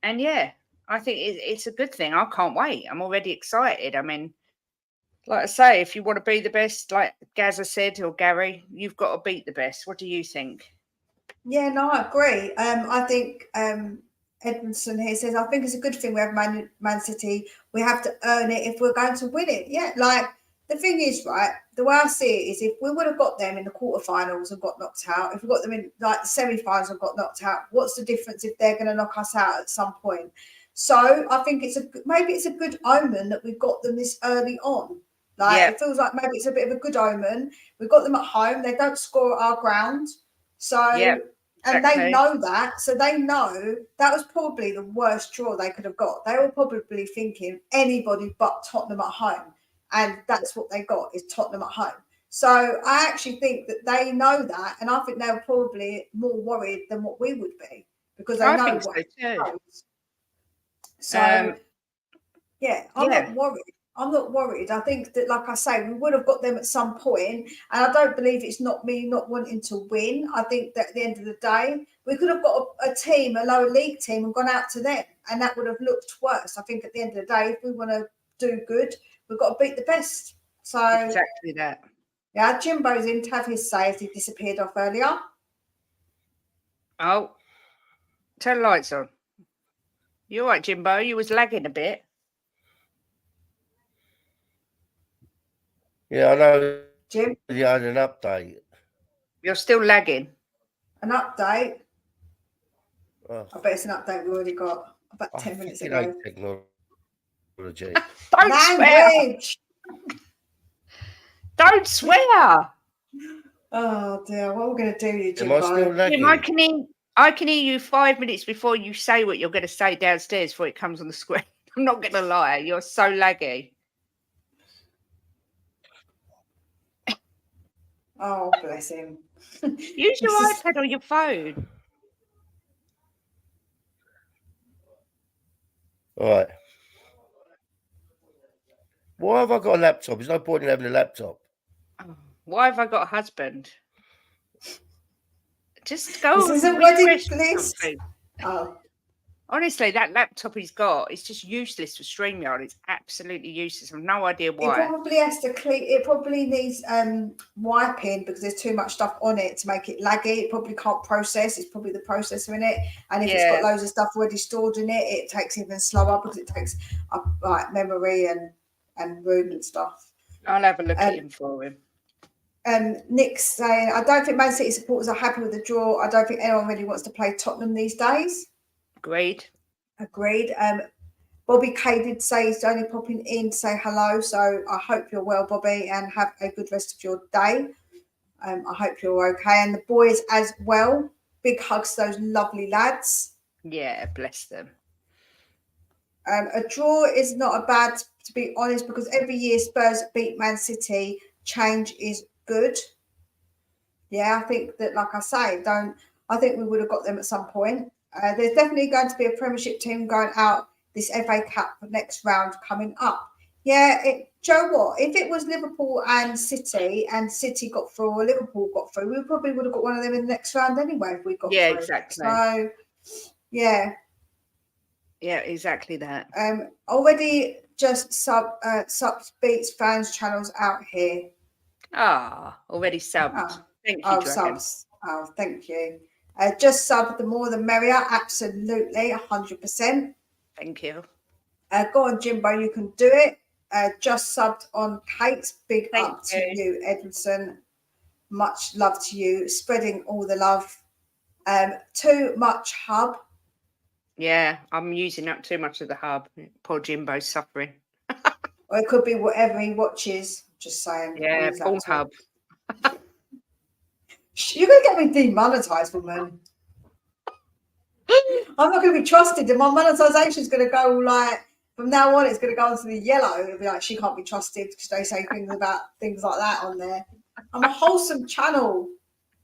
And yeah, I think it's a good thing. I can't wait. I'm already excited. I mean, like I say, if you want to be the best, like Gazza said, or Gary, you've got to beat the best. What do you think? Yeah, no, I agree. I think Edmondson here says, I think it's a good thing we have Man City. We have to earn it if we're going to win it. Yeah, like the thing is, right, the way I see it is if we would have got them in the quarterfinals and got knocked out, if we got them in like the semi-finals and got knocked out, what's the difference if they're going to knock us out at some point? So I think maybe it's a good omen that we've got them this early on. Like it feels like maybe it's a bit of a good omen. We've got them at home. They don't score at our ground. So and they know that. So they know that was probably the worst draw they could have got. They were probably thinking anybody but Tottenham at home. And that's what they got is Tottenham at home. So I actually think that they know that. And I think they were probably more worried than what we would be because they know what it knows. So, I'm not worried. I'm not worried. I think that, like I say, we would have got them at some point, and I don't believe it's not me not wanting to win. I think that at the end of the day, we could have got a team, a lower league team, and gone out to them, and that would have looked worse. I think at the end of the day, if we want to do good, we've got to beat the best. So exactly that. Yeah, Jimbo's in to have his say as he disappeared off earlier. Oh, turn the lights on. You're right, Jimbo. You was lagging a bit. Yeah, I know. Jim? You had an update. You're still lagging. An update? Oh. I bet it's an update we already got about 10 minutes ago. Technology. Language! Don't swear! Oh, dear. What are we going to do, you Am I still lagging? Jim, I can hear you 5 minutes before you say what you're going to say downstairs before it comes on the screen. I'm not going to lie. You're so laggy. Oh, bless him. Use your iPad or your phone. All right. Why have I got a laptop? There's no point in having a laptop. Why have I got a husband? Just go. This is a wedding list. Oh. Honestly, that laptop he's got is just useless for StreamYard. It's absolutely useless. I've no idea why. It probably has to clean. It probably needs wiping because there's too much stuff on it to make it laggy. It probably can't process. It's probably the processor in it. And if it's got loads of stuff already stored in it, it takes even slower because it takes up like memory and room and stuff. I'll have a look at him for him. Nick's saying, I don't think Man City supporters are happy with the draw. I don't think anyone really wants to play Tottenham these days. Agreed. Bobby K did say he's only popping in to say hello. So I hope you're well, Bobby, and have a good rest of your day. I hope you're okay. And the boys as well. Big hugs to those lovely lads. Yeah, bless them. A draw is not a bad, to be honest, because every year Spurs beat Man City. Change is good. Yeah, I think that, like I say, I think we would have got them at some point. There's definitely going to be a Premiership team going out this FA Cup next round coming up. Yeah, Joe, what if it was Liverpool and City got through, or Liverpool got through? We probably would have got one of them in the next round anyway if we got through. Exactly. So, yeah, exactly that. Already just sub Beats fans channels out here. Already subbed. Thank you, Dragon. Subs. Thank you. Just sub, the more the merrier. Absolutely, 100%. Thank you. Go on, Jimbo, you can do it. Just subbed on Kate's. Big up to you, Edmondson. Much love to you. Spreading all the love. Too much hub. Yeah, I'm using up too much of the hub. Poor Jimbo's suffering. Or it could be whatever he watches. Just saying. Yeah, Porn Hub. You're going to get me demonetized, woman. I'm not going to be trusted, and my monetization is going to go like, from now on, it's going to go onto the yellow. It'll be like, she can't be trusted because they say things about things like that on there. I'm a wholesome channel.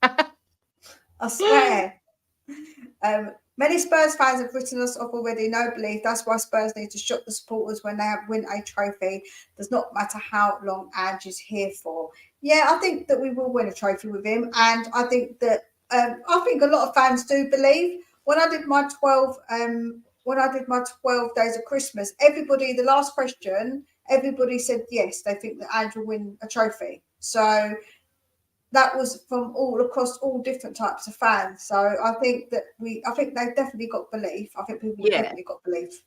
I swear. Many Spurs fans have written us off already. No belief. That's why Spurs need to shock the supporters when they win a trophy. Does not matter how long Ange is here for. Yeah, I think that we will win a trophy with him, and I think that a lot of fans do believe. When I did my 12 days of Christmas, everybody, the last question, everybody said yes, they think that Ange will win a trophy. So that was from all across all different types of fans. So I think that they've definitely got belief. I think people have definitely got belief.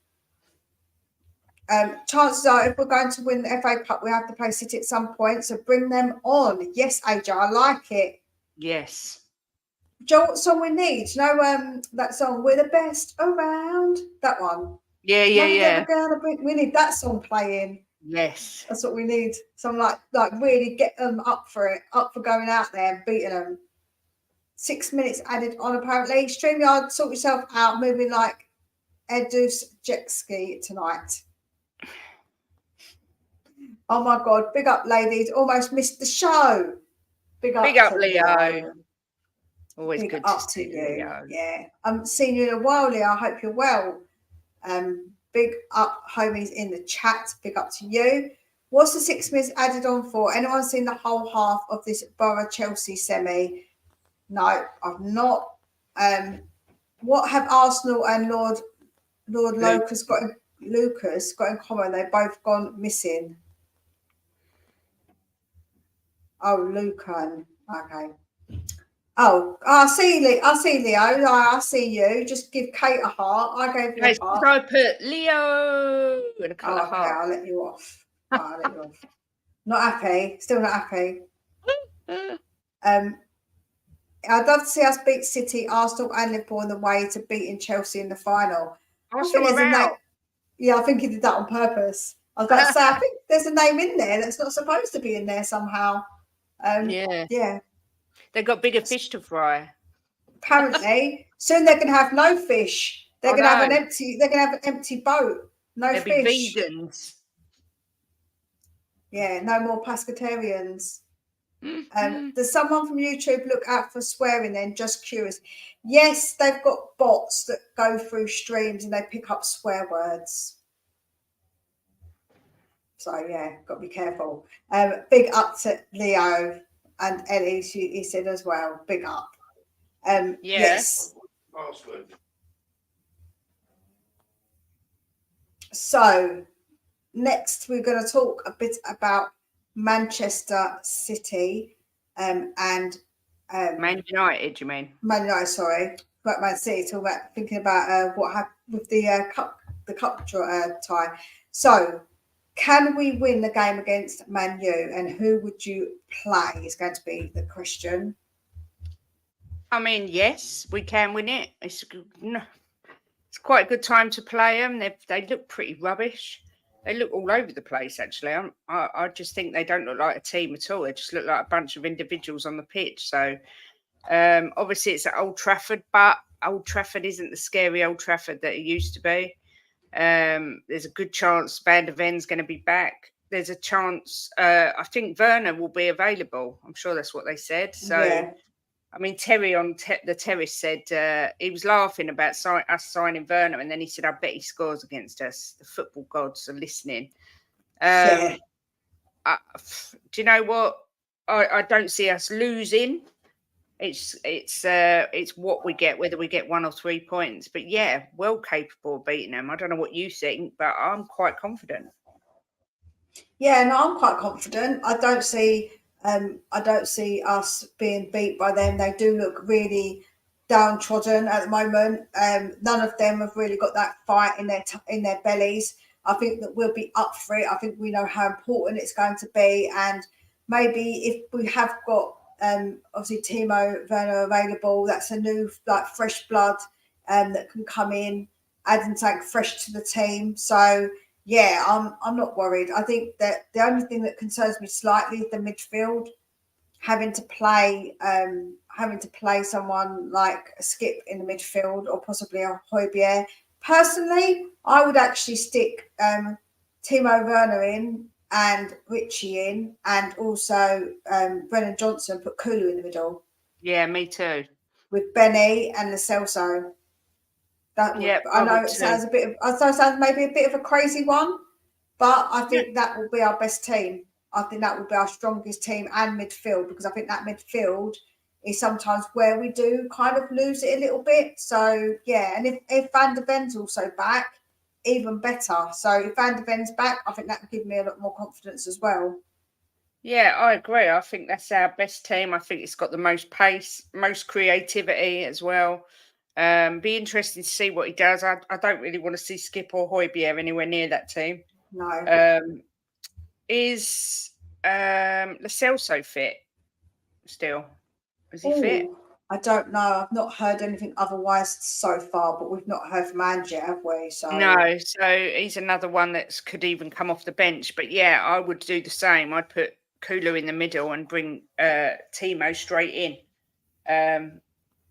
Chances are, if we're going to win the FA Cup, we have to play City at some point. So bring them on. Yes, AJ, I like it. Yes. Do you know what song we need? You know that song, We're the Best Around? That one. Yeah. We need that song playing. Yes. That's what we need. Some like really get them up for it, up for going out there and beating them. 6 minutes added on apparently. StreamYard, sort yourself out, moving like Edu's jet ski tonight. Oh my God, big up ladies. Almost missed the show. Big up Leo. Always big good up to see you, Leo. Yeah. Seen you in a while, Leo. I hope you're well. Big up, homies in the chat. Big up to you. What's the 6 minutes added on for? Anyone seen the whole half of this Borough Chelsea semi? No, I've not. What have Arsenal and Lord Lucas got in common? They've both gone missing. Oh, Lucan. Okay. Oh, I see Leo. I see you. Just give Kate a heart. I gave you a heart. I put Leo in a colour heart. I'll let you off. Not happy. Still not happy. I'd love to see us beat City, Arsenal, and Liverpool on the way to beating Chelsea in the final. I think he did that on purpose. I was about to say, I think there's a name in there that's not supposed to be in there somehow. Yeah. They've got bigger fish to fry. Apparently, soon they're going to have no fish. They're going to have an empty boat. No They'll fish. Be vegans. Yeah, no more pescatarians. Does someone from YouTube look out for swearing then? Just curious. Yes, they've got bots that go through streams and they pick up swear words. So yeah, got to be careful. Big up to Leo and Ellie, he said as well. Big up. Yes. Password. So next we're going to talk a bit about Manchester City and Man United, you mean? Man United, sorry. About Man City, thinking about what happened with the cup tie. So can we win the game against Man U, and who would you play is going to be the question. I mean, yes, we can win it. It's quite a good time to play them. They look pretty rubbish. They look all over the place, actually. I just think they don't look like a team at all. They just look like a bunch of individuals on the pitch. So, obviously, it's at Old Trafford, but Old Trafford isn't the scary Old Trafford that it used to be. There's a good chance Van der Ven's going to be back. There's a chance, I think Werner will be available. I'm sure that's what they said. So, I mean, Terry on the terrace said he was laughing about us signing Werner, and then he said, "I bet he scores against us." The football gods are listening. Yeah. Do you know what? I don't see us losing. It's what we get, whether we get 1 or 3 points. But yeah, well capable of beating them. I don't know what you think, but I'm quite confident. Yeah, no, I'm quite confident. I don't see us being beat by them. They do look really downtrodden at the moment. None of them have really got that fight in their bellies. I think that we'll be up for it. I think we know how important it's going to be, and maybe if we have got obviously Timo Werner available, that's a new fresh blood that can come in, adding something fresh to the team. So yeah, I'm not worried. I think that the only thing that concerns me slightly is the midfield, having to play someone like a Skip in the midfield or possibly a Højbjerg. Personally, I would actually stick Timo Werner in and Richie in, and also Brennan Johnson, put Kulu in the middle. Yeah, me too. With Benny and Lo Celso. That would, I know it sounds maybe a bit of a crazy one, but I think that will be our best team. I think that will be our strongest team and midfield, because I think that midfield is sometimes where we do kind of lose it a little bit. So yeah, and if Van der Ven's also back, even better. So if Van der Ven's back, I think that would give me a lot more confidence as well. Yeah, I agree. I think that's our best team. I think it's got the most pace, most creativity as well. Be interesting to see what he does. I don't really want to see Skip or Højbjerg anywhere near that team. No. Is Lo Celso fit still? Is he fit? I don't know. I've not heard anything otherwise so far, but we've not heard from Ange yet, have we? So no. So he's another one that could even come off the bench. But yeah, I would do the same. I'd put Kulu in the middle and bring Timo straight in.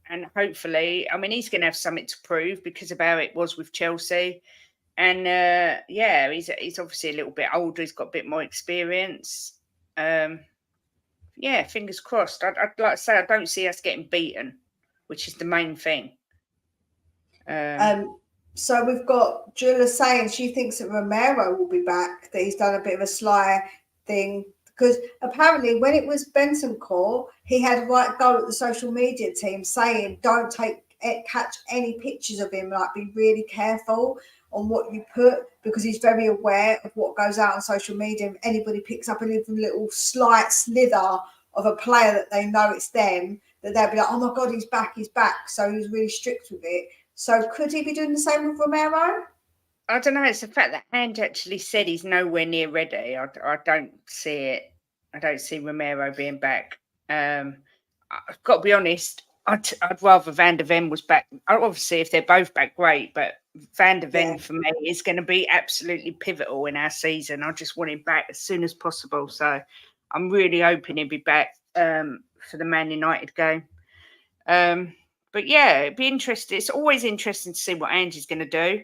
And hopefully, I mean, he's going to have something to prove because of how it was with Chelsea. And yeah, he's obviously a little bit older. He's got a bit more experience. Yeah, fingers crossed. I'd like to say I don't see us getting beaten, which is the main thing. So we've got Julia saying she thinks that Romero will be back, that he's done a bit of a sly thing. Because apparently when it was Bentancur, he had a right go at the social media team saying, don't catch any pictures of him, like be really careful on what you put, because he's very aware of what goes out on social media. If anybody picks up a little slight slither of a player that they know it's them, that they'll be like, oh my God, he's back. So he was really strict with it. So could he be doing the same with Romero? I don't know. It's the fact that Ange actually said he's nowhere near ready. I don't see it. I don't see Romero being back. I've got to be honest. I'd rather Van der Ven was back. Obviously, if they're both back, great. But Van der Ven for me is going to be absolutely pivotal in our season. I just want him back as soon as possible. So I'm really hoping he'll be back for the Man United game. But yeah, it'd be interesting. It's always interesting to see what Ange is going to do.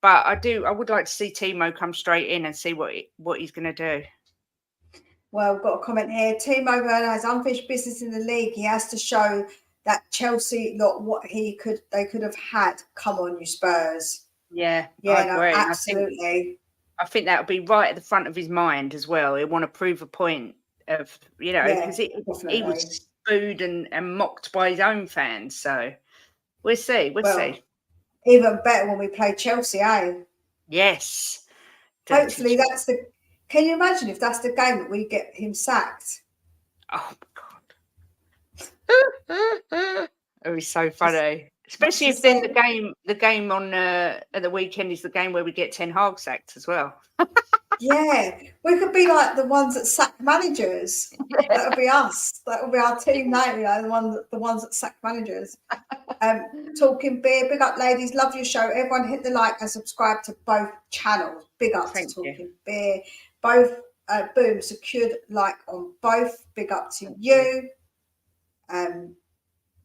But I would like to see Timo come straight in and see what he's going to do. Well, we've got a comment here. Timo Werner has unfinished business in the league. He has to show that Chelsea lot what they could have had. Come on, you Spurs. Yeah, I agree. Absolutely. I think that would be right at the front of his mind as well. He'll want to prove a point of, because he was booed and mocked by his own fans. So we'll see. We'll see. Even better when we play Chelsea, eh? Yes. Hopefully that's the... Can you imagine if that's the game that we get him sacked? Oh, my God. It was so funny. Especially if then the game on at the weekend is the game where we get Ten Hag sacked as well. Yeah, we could be like the ones that sack managers. Yeah. That would be us. That would be our team name, the ones that sack managers. Talking Beer, big up, ladies. Love your show. Everyone hit the like and subscribe to both channels. Big up to Talking Beer. Both, boom, secured like on both. Big up to you. The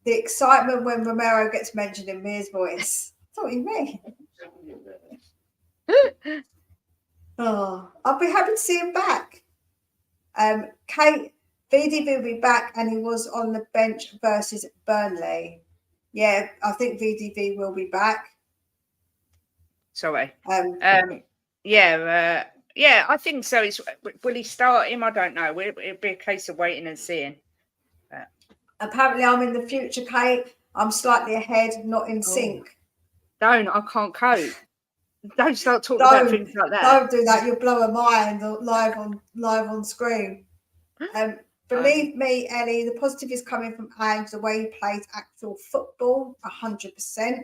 excitement when Romero gets mentioned in Mia's voice. That's what you mean. Oh, I'll be happy to see him back. Kate VDV will be back, and he was on the bench versus Burnley. Yeah, I think VDV will be back. Sorry. Um, Yeah, I think so. Will he start him? I don't know. It'll be a case of waiting and seeing. Apparently, I'm in the future, Kate. I'm slightly ahead, not in sync. Don't. I can't cope. Don't start talking about things like that. Don't do that. You'll blow a mind live on screen. Believe me, Ellie, the positive is coming from Ange, the way he plays actual football, 100%.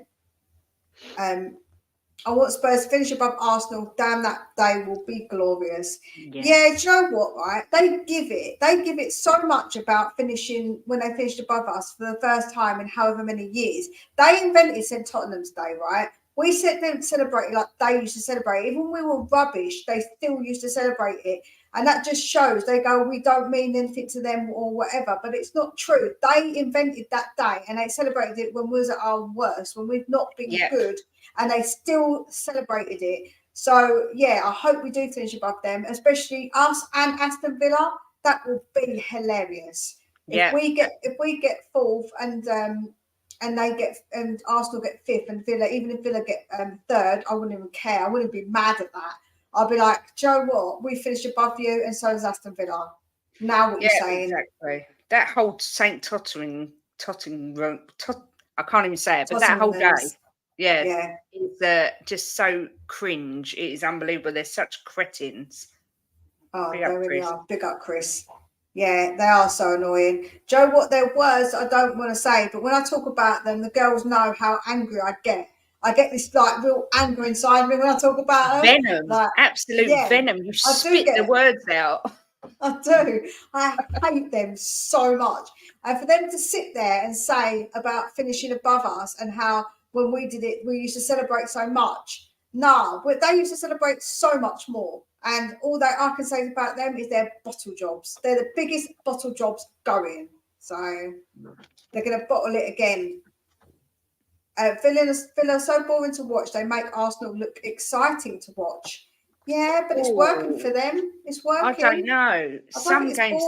I want Spurs to finish above Arsenal. Damn, that day will be glorious. Yeah, do you know what, right? They give it so much about finishing when they finished above us for the first time in however many years. They invented St. Tottenham's Day, right? We said them celebrate it like they used to celebrate it. Even when we were rubbish, they still used to celebrate it. And that just shows they go, we don't mean anything to them or whatever. But it's not true. They invented that day and they celebrated it when we was at our worst, when we've not been good. And they still celebrated it. So, yeah, I hope we do finish above them, especially us and Aston Villa. That will be hilarious. If we get fourth and Arsenal get fifth and Villa, even if Villa get third, I wouldn't even care. I wouldn't be mad at that. I'll be like, do you know what? We finished above you, and so does Aston Villa. Now what you're saying? Exactly. That whole St. Tottenham, I can't even say it, but that whole day, is just so cringe. It is unbelievable. They're such cretins. Oh, they really are. Big up, Chris. Yeah, they are so annoying. Joe, what their words I don't want to say, but when I talk about them, the girls know how angry I get. I get this like real anger inside me when I talk about them. Venom, like, absolute venom. You spit the words out. I do. I hate them so much. And for them to sit there and say about finishing above us and how when we did it, we used to celebrate so much. No, but they used to celebrate so much more. And all that I can say about them is they're bottle jobs. They're the biggest bottle jobs going. So they're going to bottle it again. Villa are so boring to watch. They make Arsenal look exciting to watch. Yeah, but it's working for them. It's working. I don't know. Some games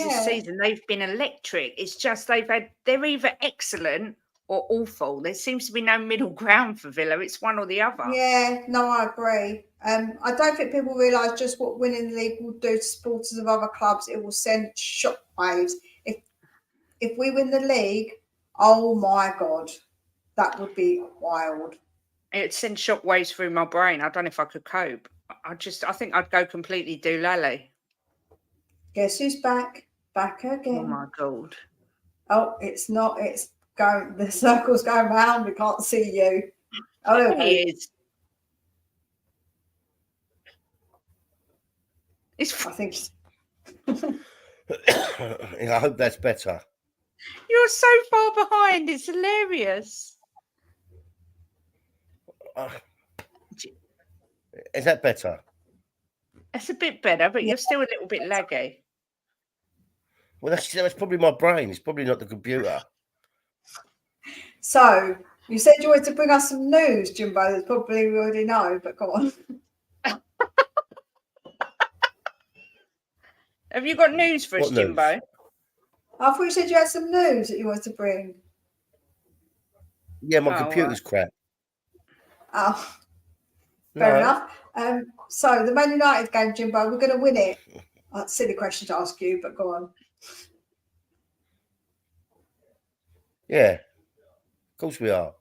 this season they've been electric. It's just they're either excellent or awful. There seems to be no middle ground for Villa. It's one or the other. Yeah, no, I agree. I don't think people realise just what winning the league will do to supporters of other clubs. It will send shockwaves. If we win the league, oh my God, that would be wild. It sends shockwaves through my brain. I don't know if I could cope. I think I'd go completely doolally. Guess who's back? Back again. Oh my God. Oh, it's not. It's going. The circle's going round. We can't see you. Oh, there it is. I think. I hope that's better. You're so far behind. It's hilarious. Is that better? It's a bit better, but you're still a little bit laggy. Well, that's probably my brain. It's probably not the computer. So, you said you wanted to bring us some news, Jimbo. That's probably we already know, but go on. Have you got news for us, Jimbo? I thought you said you had some news that you wanted to bring. Yeah, my computer's crap. Oh, fair enough. So the Man United game, Jimbo, we're going to win it. That's a silly question to ask you, but go on. Yeah, of course we are.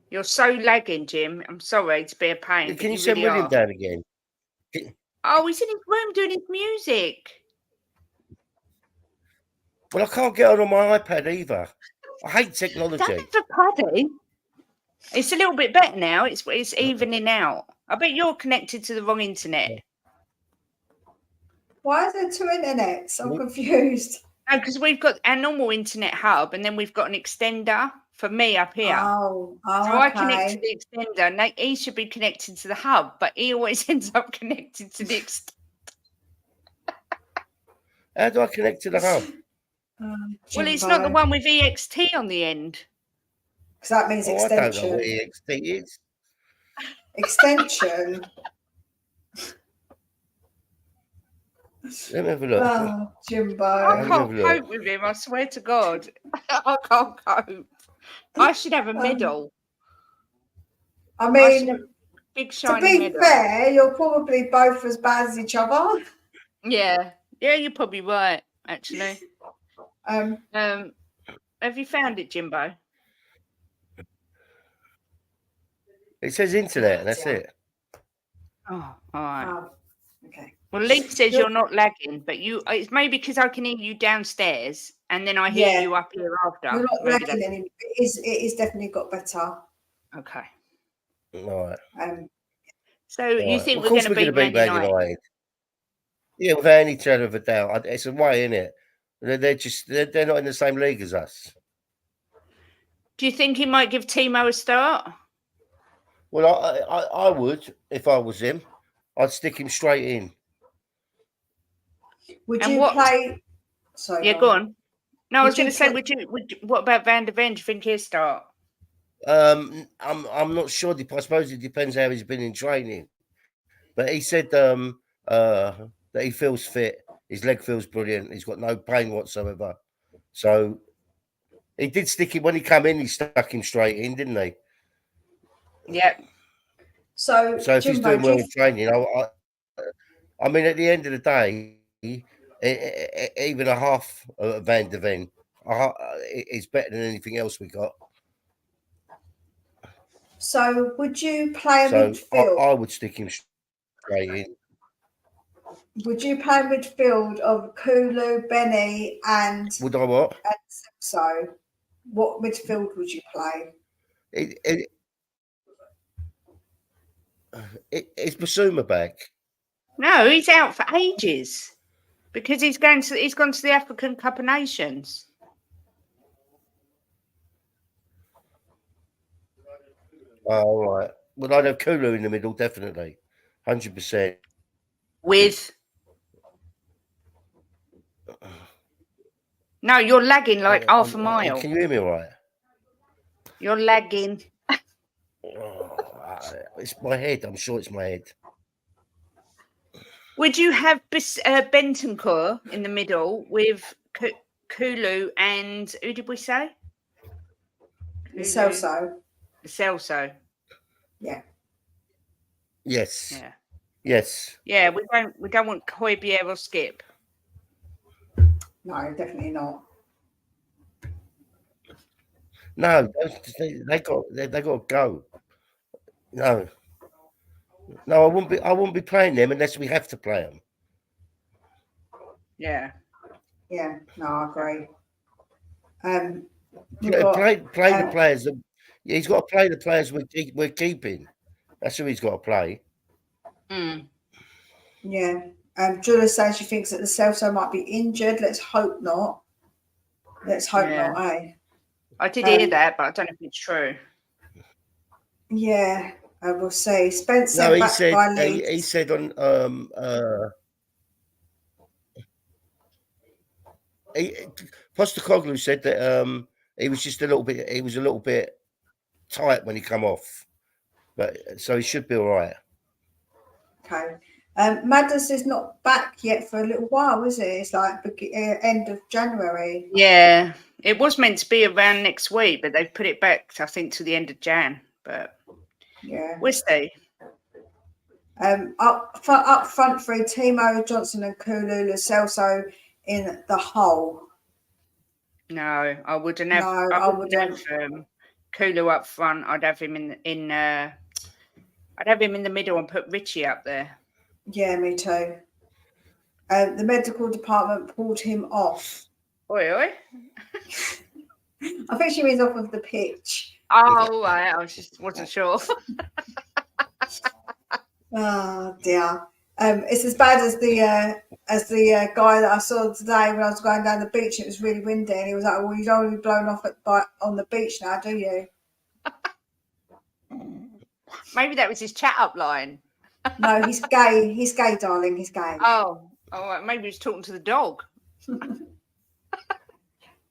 You're so lagging, Jim. I'm sorry to be a pain. Can you send William down again? Oh, he's in his room doing his music. Well, I can't get on my iPad either. I hate technology. That's a paddy. It's a little bit better now. It's evening out. I bet you're connected to the wrong internet. Why is there two internets? I'm confused. No, because we've got our normal internet hub, and then we've got an extender for me up here. Oh, so I connect to the extender, and he should be connected to the hub, but he always ends up connected to the extender. How do I connect to the hub? Well, it's not the one with EXT on the end. Because that means extension. I don't know what EXT is. Extension. Let me have a look. Oh, Jimbo. I Let me can't have a look. cope with him. I swear to God, I can't cope. I should have a medal. I I should have mean, a big to shiny be medal. fair, you're probably both as bad as each other. Yeah, you're probably right. Actually, Um, have you found it, Jimbo? It says internet, and that's Yeah. it. Oh, all right. okay. Well, Lee says You're- you're not lagging, but it's maybe because I can hear you downstairs and then I hear Yeah. you up here after. You're not Maybe lagging anymore. It is definitely got better. Okay. All right. So All you right. think Well, we're of course going to we're going beat to beat Man Man United? United. Yeah, without any shadow of a doubt. It's a way, isn't it? They're not in the same league as us. Do you think he might give Timo a start? Well, I would if I was him. I'd stick him straight in. Would And you what- play? Sorry. Yeah, go on. No, I was Would going you to say, play- what about Van der Ven? Do you think he'll start? I'm not sure. I suppose it depends how he's been in training. But he said that he feels fit. His leg feels brilliant. He's got no pain whatsoever. So he did stick him when he came in. He stuck him straight in, didn't he? Yeah. So if he's Jimbo, doing well in training, I mean, at the end of the day, even a half of Van der Ven is better than anything else we got. So would you play a So midfield? I would stick him straight in. Would you play a midfield of Kulu, Benny, and Would I what? so? What midfield would you play? Is Basuma back? No, he's out for ages because he's gone to the African Cup of Nations. Oh, all right. Well, I'd have Kulu in the middle, definitely. 100%. With no, you're lagging like half a mile. Can you hear me all right? You're lagging. It's my head. I'm sure it's my head. Would you have Bentancur in the middle with Kulu and who did we say? Celso. Celso. Yeah. Yes. Yeah. Yes. Yeah, we don't want Højbjerg or Skip. No, definitely not. No, they got to go. No, I wouldn't be playing them unless we have to play them. Yeah. Yeah. No, I agree. Play the players. He's got to play the players we're keeping. That's who he's got to play. Mm. Yeah. Julia says she thinks that the Celso might be injured. Let's hope not. Let's hope not, eh? I did hear that, but I don't know if it's true. Yeah, we'll see. Spencer No, back by Leeds. he said on Postecoglou said that he was just a little bit tight when he come off, but so he should be all right. Okay. Madness is not back yet for a little while, is it? It's like end of January. Yeah, it was meant to be around next week, but they've put it back, I think, to the end of Jan. But yeah, we'll see. Up front three: Timo, Johnson, and Kulu. Celso in the hole. No, I wouldn't have. No, I wouldn't have Kulu up front. I'd have him I'd have him in the middle and put Richie up there. Yeah, me too. The medical department pulled him off. Oi, oi. I think she means off of the pitch. Oh, right. I wasn't sure. Oh dear. It's as bad as the guy that I saw today when I was going down the beach. It was really windy, and he was like, "Well, you don't want to be blown off on the beach now, do you?" Maybe that was his chat up line. No, he's gay. He's gay, darling. He's gay. Oh, all right. Maybe he's talking to the dog.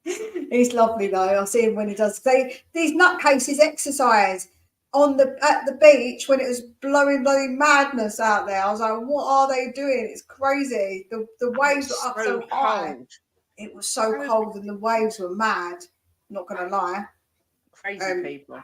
He's lovely though. I see him when he does. These nutcases exercise at the beach when it was blowing bloody madness out there. I was like, what are they doing? It's crazy. The waves were up so high. Cold. It was so cold and the waves were mad. Not gonna lie. Crazy people.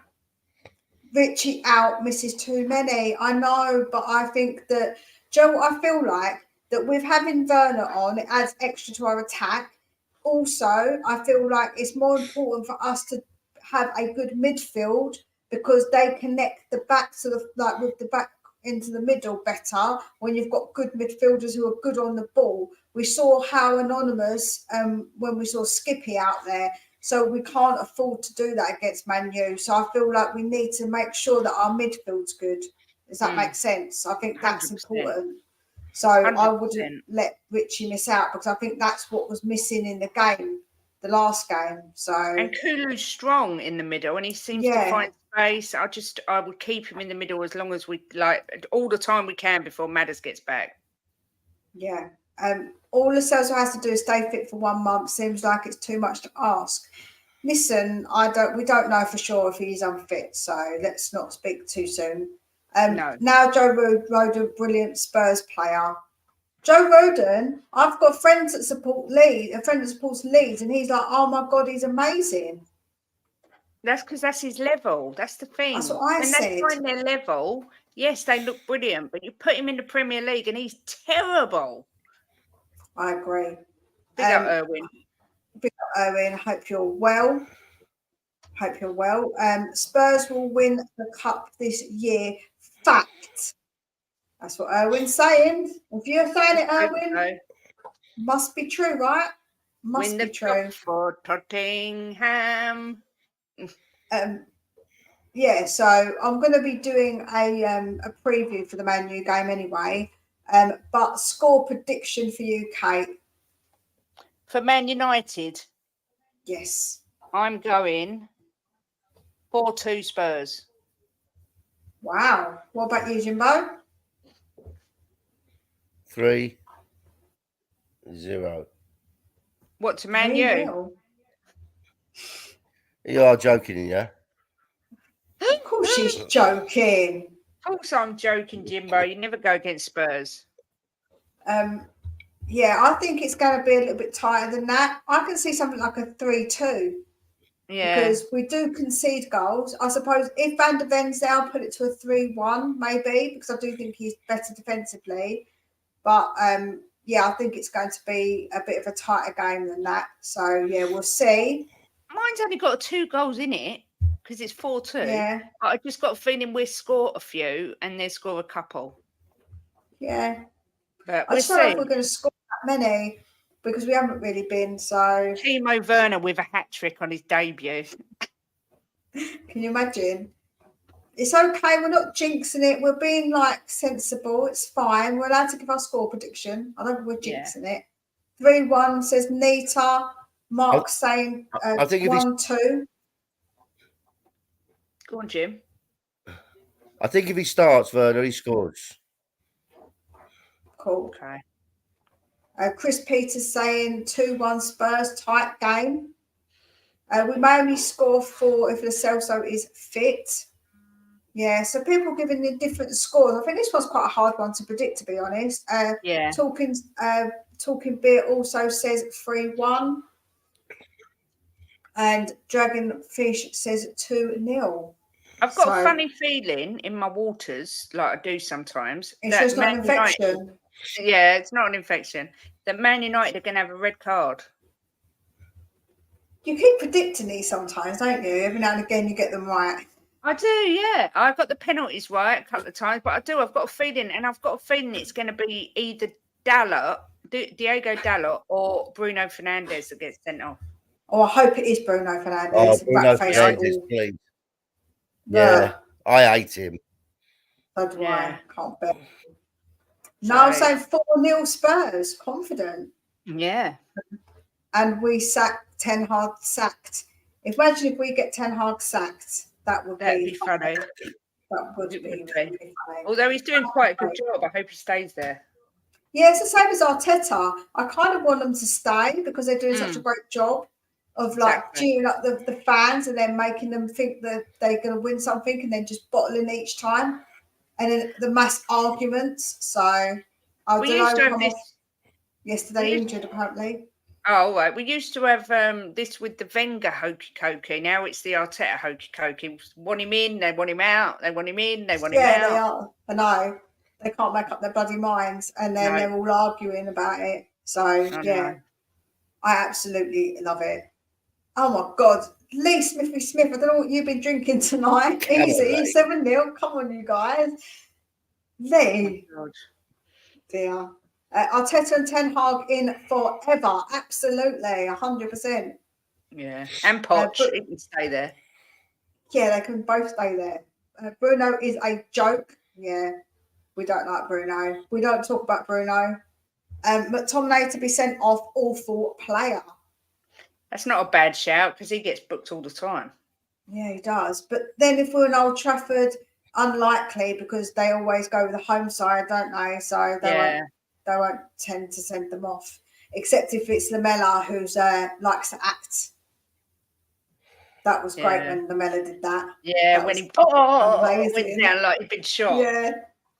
Richie out misses too many. I know, but I think that, Joe, I feel like that with having Werner on, it adds extra to our attack. Also, I feel like it's more important for us to have a good midfield because they connect the back to with the back into the middle better when you've got good midfielders who are good on the ball. We saw how anonymous when we saw Skippy out there. So we can't afford to do that against Man U. So I feel like we need to make sure that our midfield's good. Does that make sense? I think that's 100%. important. So I 100%. wouldn't let Richie miss out because I think that's what was missing in the game, the last game. So and Kulu's strong in the middle, and he seems to find space. I would keep him in the middle as long as we all the time we can before Madders gets back. Yeah. All Lascelles has to do is stay fit for 1 month. Seems like it's too much to ask. Listen, we don't know for sure if he's unfit, so let's not speak too soon. No. Now Joe Rodon, brilliant Spurs player. Joe Rodon, I've got friends that support Leeds, a friend that supports Leeds, and he's like, oh my God, he's amazing. That's because that's his level. That's the thing. That's what I said. When they find their level, yes, they look brilliant, but you put him in the Premier League and he's terrible. I agree. Big up Irwin. Big up Irwin. Hope you're well. Spurs will win the cup this year. Fact. That's what Irwin's saying. If you're saying it, Irwin, must be true, right? Must be true. For Tottenham. Yeah, so I'm going to be doing a preview for the Man U game anyway. But score prediction for you, Kate? For Man United? Yes. I'm going 4-2 Spurs. Wow. What about you, Jimbo? 3-0. What, to Man U? You are joking, yeah? Of course she's joking. Of course I'm joking, Jimbo. You never go against Spurs. Yeah, I think it's going to be a little bit tighter than that. I can see something like a 3-2. Yeah. Because we do concede goals. I suppose if Van der Ven's there, I'll put it to a 3-1 maybe, because I do think he's better defensively. But yeah, I think it's going to be a bit of a tighter game than that. So yeah, we'll see. Mine's only got 2 goals in it because it's 4-2. Yeah. But I just got a feeling we'll score a few and they'll score a couple. Yeah. But I just don't know if we're going to score that many because we haven't really been. So Timo Werner with a hat trick on his debut. Can you imagine? It's okay. We're not jinxing it. We're being sensible. It's fine. We're allowed to give our score prediction. I don't think we're jinxing it. 3-1 says Nita. Mark's saying I think 1-2. Go on, Jim. I think if he starts, Werner, he scores. Cool. Okay. Chris Peters saying 2-1 Spurs, tight game. We may only score 4 if Lo Celso is fit. Yeah, so people giving the different scores. I think this one's quite a hard one to predict, to be honest. Yeah. Talking Beer also says 3-1. And Dragonfish says 2-0. I've got a funny feeling in my waters, like I do sometimes. It's just not an infection. Yeah, it's not an infection. That Man United are going to have a red card. You keep predicting these sometimes, don't you? Every now and again you get them right. I do, yeah. I've got the penalties right a couple of times, but I've got a feeling, and I've got a feeling it's going to be either Diego Dalot or Bruno Fernandes that gets sent off. Oh, I hope it is Bruno Fernandes. Oh, Bruno Fernandes, please. Yeah, I hate him. So do I. Can't bet. No, I'm saying 4-0 Spurs. Confident. Yeah. And we sacked Ten Hag sacked. Imagine if we get Ten Hag sacked. That'd be funny. That would be really funny. Although he's doing quite a good job, I hope he stays there. Yeah, it's the same as Arteta. I kind of want them to stay because they're doing such a great job. of like Exactly. cheering up the fans and then making them think that they're going to win something and then just bottling each time. And then the mass arguments. So I We don't used to know, have come this. off yesterday injured apparently. Oh, right. We used to have this with the Wenger hokey cokey. Now it's the Arteta hokey cokey. Want him in, they want him out. They want him in, they want him Yeah, they out. are. I know. They can't make up their bloody minds and then No. they're all arguing about it. So yeah, I absolutely love it. Oh my God. Lee Smithy Smith, I don't know what you've been drinking tonight. Come on, Easy, Lee. 7-0. Come on, you guys. Lee. Oh, God. Dear. Arteta and Ten Hag in forever. Absolutely, 100%. Yeah. And Poch, but- he can stay there. Yeah, they can both stay there. Bruno is a joke. Yeah, we don't like Bruno. We don't talk about Bruno. McTominay to be sent off, awful player. That's not a bad shout because he gets booked all the time. Yeah, he does. But then if we're in Old Trafford, unlikely because they always go with the home side, don't they? So they won't tend to send them off, except if it's Lamella who's likes to act. That was great when Lamella did that. Yeah, That when was he went amazing. down like he'd been shot. Yeah.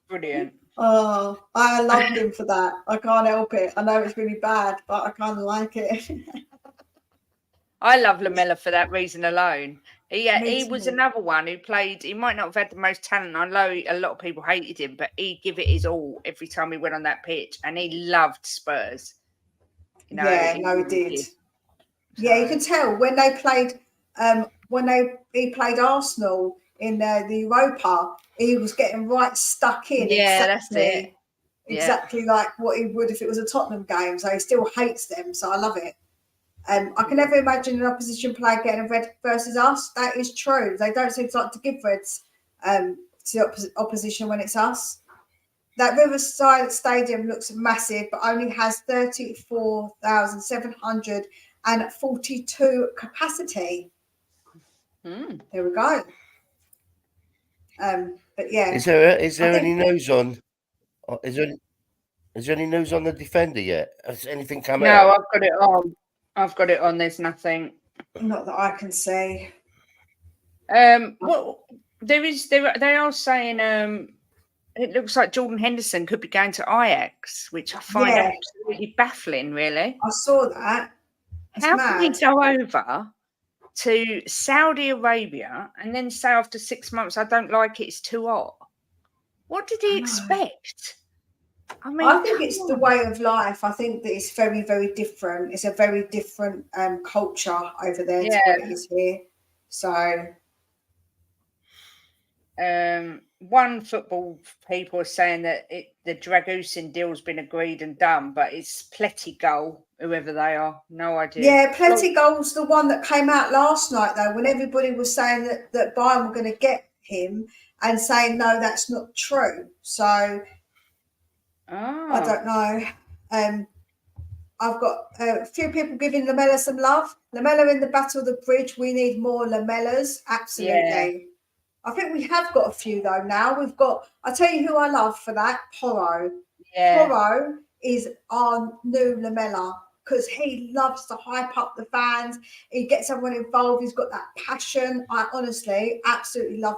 Brilliant. Oh, I loved him for that. I can't help it. I know it's really bad, but I kind of like it. I love Lamella for that reason alone. He Me was too. another one who played. He might not have had the most talent. I know a lot of people hated him, but he'd give it his all every time he went on that pitch, and he loved Spurs. You know, Yeah, he no, he really did. did. Yeah, you can tell when they played. He played Arsenal in the Europa, he was getting right stuck in. Yeah, that's it. Exactly like what he would if it was a Tottenham game. So he still hates them. So I love it. I can never imagine an opposition player getting a red versus us. That is true. They don't seem to like to give reds to opposition when it's us. That Riverside Stadium looks massive, but only has 34,742 capacity. There we go. But yeah, Is there any news on? Is there any news on the defender yet? Has anything come out? No, I've got it on. There's nothing. Not that I can see. Well, they are saying it looks like Jordan Henderson could be going to Ajax, which I find absolutely baffling, really. I saw that. It's How mad. can he go over to Saudi Arabia and then say after 6 months, I don't like it, it's too hot? What did he expect? I mean, I think it's the way of life. I think that it's very, very different. It's a very different culture over there to what it is here. So, one football people are saying that the Dragusin deal's been agreed and done, but it's Pletigol, whoever they are. No idea. yeah, Pletigol's the one that came out last night, though, when everybody was saying that Bayern were going to get him and saying, no, that's not true. So, I don't know. I've got a few people giving Lamella some love. Lamella in the Battle of the Bridge. We need more Lamellas. Absolutely. Yeah. I think we have got a few, though, now. We've got, I'll tell you who I love for that, Porro. Yeah. Porro is our new Lamella because he loves to hype up the fans. He gets everyone involved. He's got that passion. I honestly absolutely love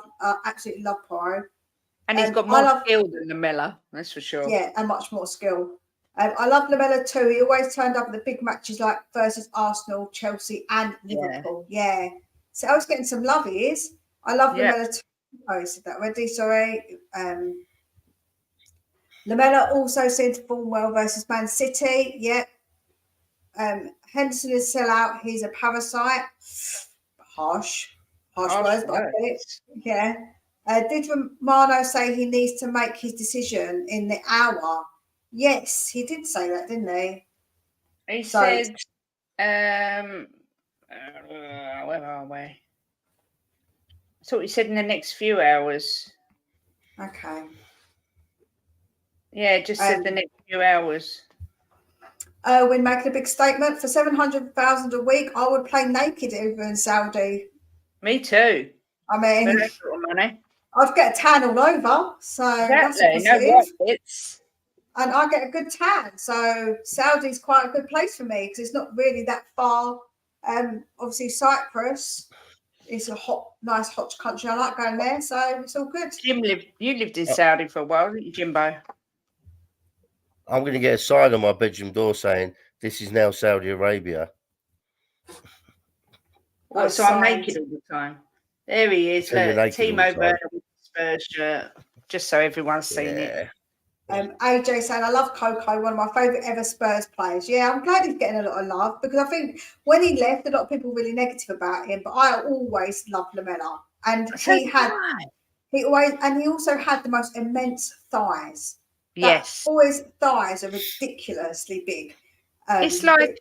Porro. And he's got more skill than Lamella, that's for sure. Yeah, and much more skill. I love Lamella too. He always turned up at the big matches like versus Arsenal, Chelsea, and Liverpool. Yeah. So I was getting some love, he is. I love Lamella too. Oh, I said that already, sorry. Lamella also said form well versus Man City. Yeah. Henderson is sell out. He's a parasite. Harsh words, but I get it. Yeah. Did Romano say he needs to make his decision in the hour? Yes, he did say that, didn't he? He said, where are we? I thought he said in the next few hours. Okay. Yeah, just said the next few hours. When making a big statement for 700,000 a week, I would play naked over in Saudi. Me too. I mean, for that sort of money. I'd get a tan all over, so that's a positive. No white bits. And I get a good tan, so Saudi's quite a good place for me because it's not really that far Obviously, Cyprus is a nice hot country. I like going there, so it's all good. You lived in Saudi for a while, didn't you, Jimbo? I'm going to get a sign on my bedroom door saying, "This is now Saudi Arabia." What, so I'm naked all the time? There he is. So you're Look, naked all the Timo time. Werner with the Spurs shirt, just so everyone's seen it. AJ saying, I love Coco, one of my favourite ever Spurs players. Yeah, I'm glad he's getting a lot of love because I think when he left, a lot of people were really negative about him, but I always loved Lamella. And he also had the most immense thighs. Yes. Boys' thighs are ridiculously big. It's like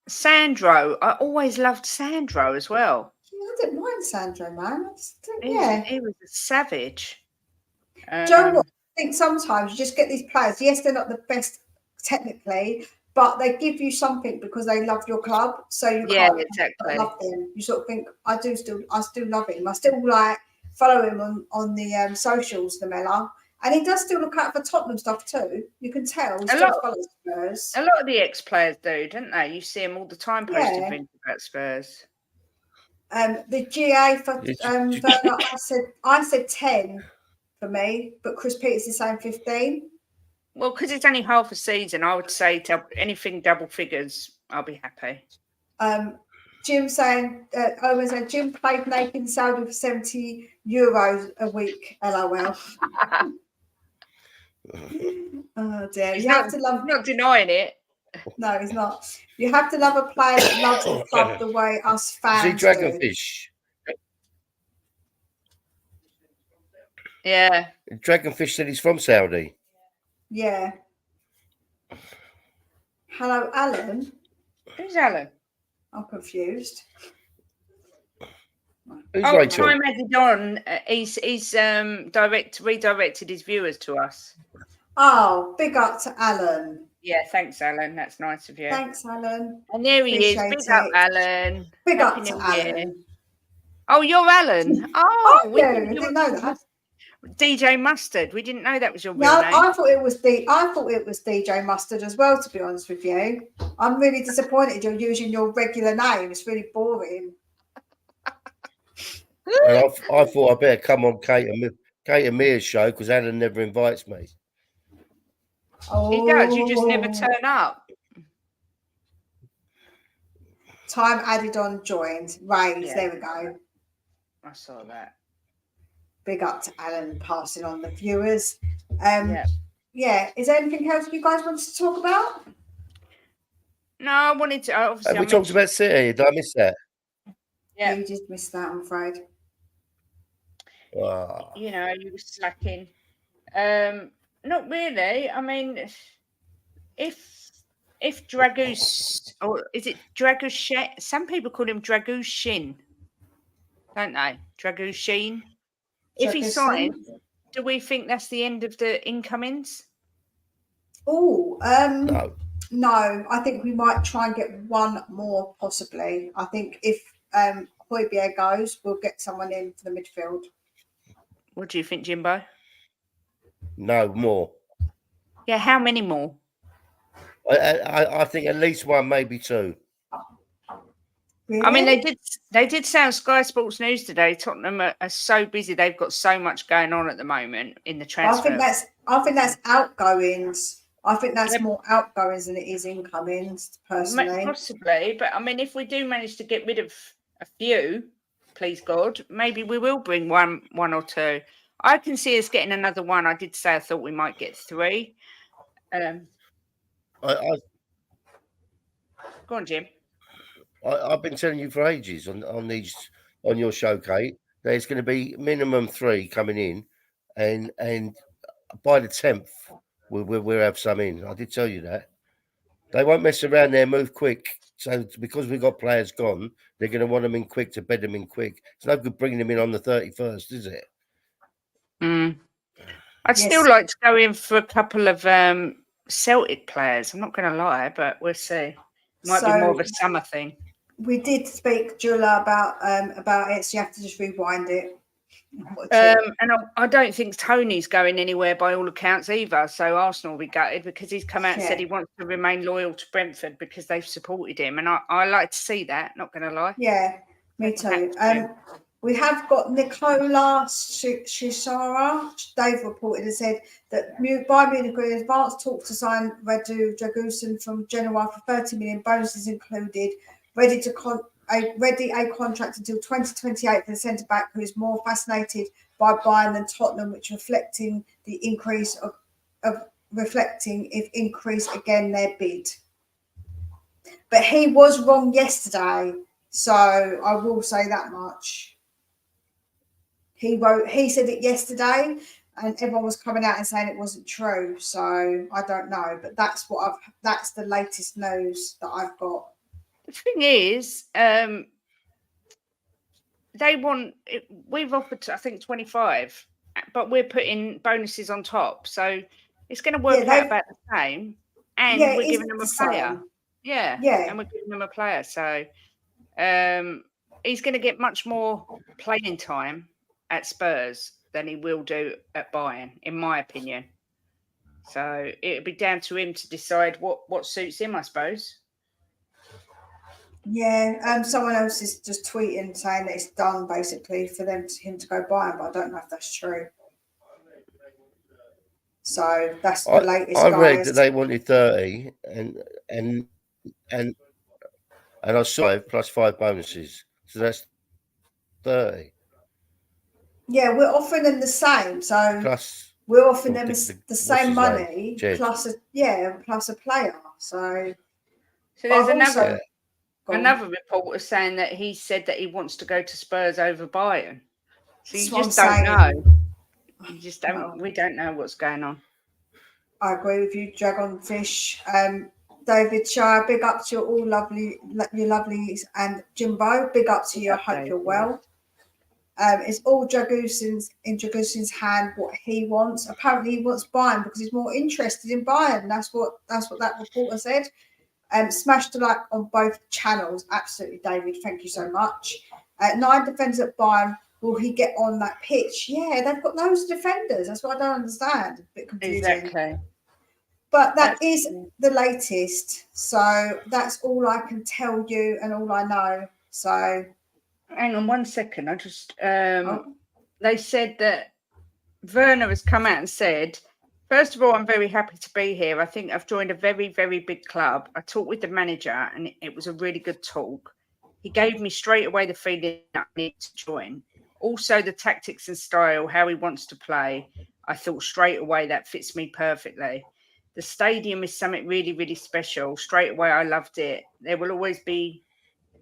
Sandro. I always loved Sandro as well. Yeah, I didn't mind Sandro, man. He was a savage. Do you know what? I think sometimes you just get these players. Yes, they're not the best technically, but they give you something because they love your club. So you can't love them. You sort of think, I still love him. I still like follow him on the socials, Lamella. And he does still look out for Tottenham stuff too. You can tell he still follows Spurs. A lot of the ex-players do, don't they? You see them all the time posting things about Spurs. The GA for Werner, I said 10 for me, but Chris Peters is saying 15. Well, because it's only half a season, I would say anything double figures, I'll be happy. Jim saying, Owen saying, Jim played naked in Saudi for €70 a week. LOL. Oh dear. He's not denying it. No, he's not. You have to love a player that loves the club the way us fans do. Dragonfish. Yeah. Dragonfish said he's from Saudi. Yeah. Hello, Alan. Who's Alan? I'm confused. Who's Time added on. He's redirected his viewers to us. Oh, big up to Alan. Yeah, thanks, Alan. That's nice of you. Thanks, Alan. And there he is. Big up, Alan. Big up to Alan. Oh, you're Alan. Oh, we didn't know that. DJ Mustard. We didn't know that was your real name. I thought it was DJ Mustard as well, to be honest with you. I'm really disappointed you're using your regular name. It's really boring. And I thought I'd better come on Kate and Mia's show because Alan never invites me. Oh. He does. You just never turn up. Time added on joined. Raise. There we go. I saw that. Big up to Alan passing on the viewers. Yeah. Is there anything else you guys wanted to talk about? No, I wanted to. Obviously, we talked about City. Did I miss that? Yeah, you just missed that, I'm afraid. Oh. You know, you were slacking. Not really. I mean, if Dragoosh, or is it Dragoosh? Some people call him Dragoosh, don't they? Dragoosh. If he signs, do we think that's the end of the incomings? Oh, no. I think we might try and get one more, possibly. I think if Højbjerg goes, we'll get someone in for the midfield. What do you think, Jimbo? No, more. Yeah, how many more? I think at least one, maybe two. Really? I mean, they did say on Sky Sports News today, Tottenham are so busy. They've got so much going on at the moment in the transfer. I think that's outgoings. I think that's more outgoings than it is incomings, personally. Possibly, but I mean, if we do manage to get rid of a few, please God, maybe we will bring one or two. I can see us getting another one. I did say I thought we might get three. Go on, Jim. I've been telling you for ages on your show, Kate. There's going to be minimum 3 coming in, and by the 10th we'll have some in. I did tell you that. They won't mess around there. Move quick. So because we've got players gone, they're going to want them in quick to bed them in quick. It's no good bringing them in on the 31st, is it? I'd still like to go in for a couple of Celtic players. I'm not going to lie, but we'll see. Might be more of a summer thing. We did speak, Duel, about it, so you have to just rewind it. And I don't think Tony's going anywhere by all accounts either. So Arsenal will be gutted because he's come out and said he wants to remain loyal to Brentford because they've supported him. And I like to see that, not going to lie. Yeah, me too. We have got Nicola Shishara. Dave reported and said that Bayern Munich in advanced talks to sign Radu Dragusin from Genoa for 30 million, bonuses included, ready a contract until 2028 for the centre back, who is more fascinated by Bayern than Tottenham, which reflecting the increase increase again their bid. But he was wrong yesterday, so I will say that much. He said it yesterday, and everyone was coming out and saying it wasn't true. So I don't know, but that's the latest news that I've got. The thing is, we've offered, I think, 25, but we're putting bonuses on top. So it's going to work out about the same. And we're giving them a player. Yeah. And we're giving them a player. So he's going to get much more playing time at Spurs than he will do at Bayern, in my opinion. So it'll be down to him to decide what suits him, I suppose. Yeah, someone else is just tweeting saying that it's done basically for him to go Bayern, but I don't know if that's true. So that's the latest. I read that they wanted 30 and I saw plus 5 bonuses, so that's 30. Yeah, we're offering them the same. So plus, we're offering them the same money plus a player. So there's another reporter saying that he said that he wants to go to Spurs over Bayern. So you just don't know. You just don't. We don't know what's going on. I agree with you, Dragonfish. David Shire, big up to you all, lovely, your lovelies, and Jimbo, big up to you. I hope you're well. It's all Dragusin's hand what he wants. Apparently he wants Bayern because he's more interested in Bayern. That's what that reporter said. Smash the like on both channels. Absolutely, David. Thank you so much. 9 defenders at Bayern. Will he get on that pitch? Yeah, they've got loads of defenders. That's what I don't understand. A bit confusing. Exactly. But that's the latest. So that's all I can tell you and all I know. So hang on 1 second. I just they said that Werner has come out and said, first of all, I'm very happy to be here. I think I've joined a very, very big club. I talked with the manager and it was a really good talk. He gave me straight away the feeling that I need to join. Also, the tactics and style, how he wants to play, I thought straight away that fits me perfectly. The stadium is something really, really special. Straight away, I loved it. There will always be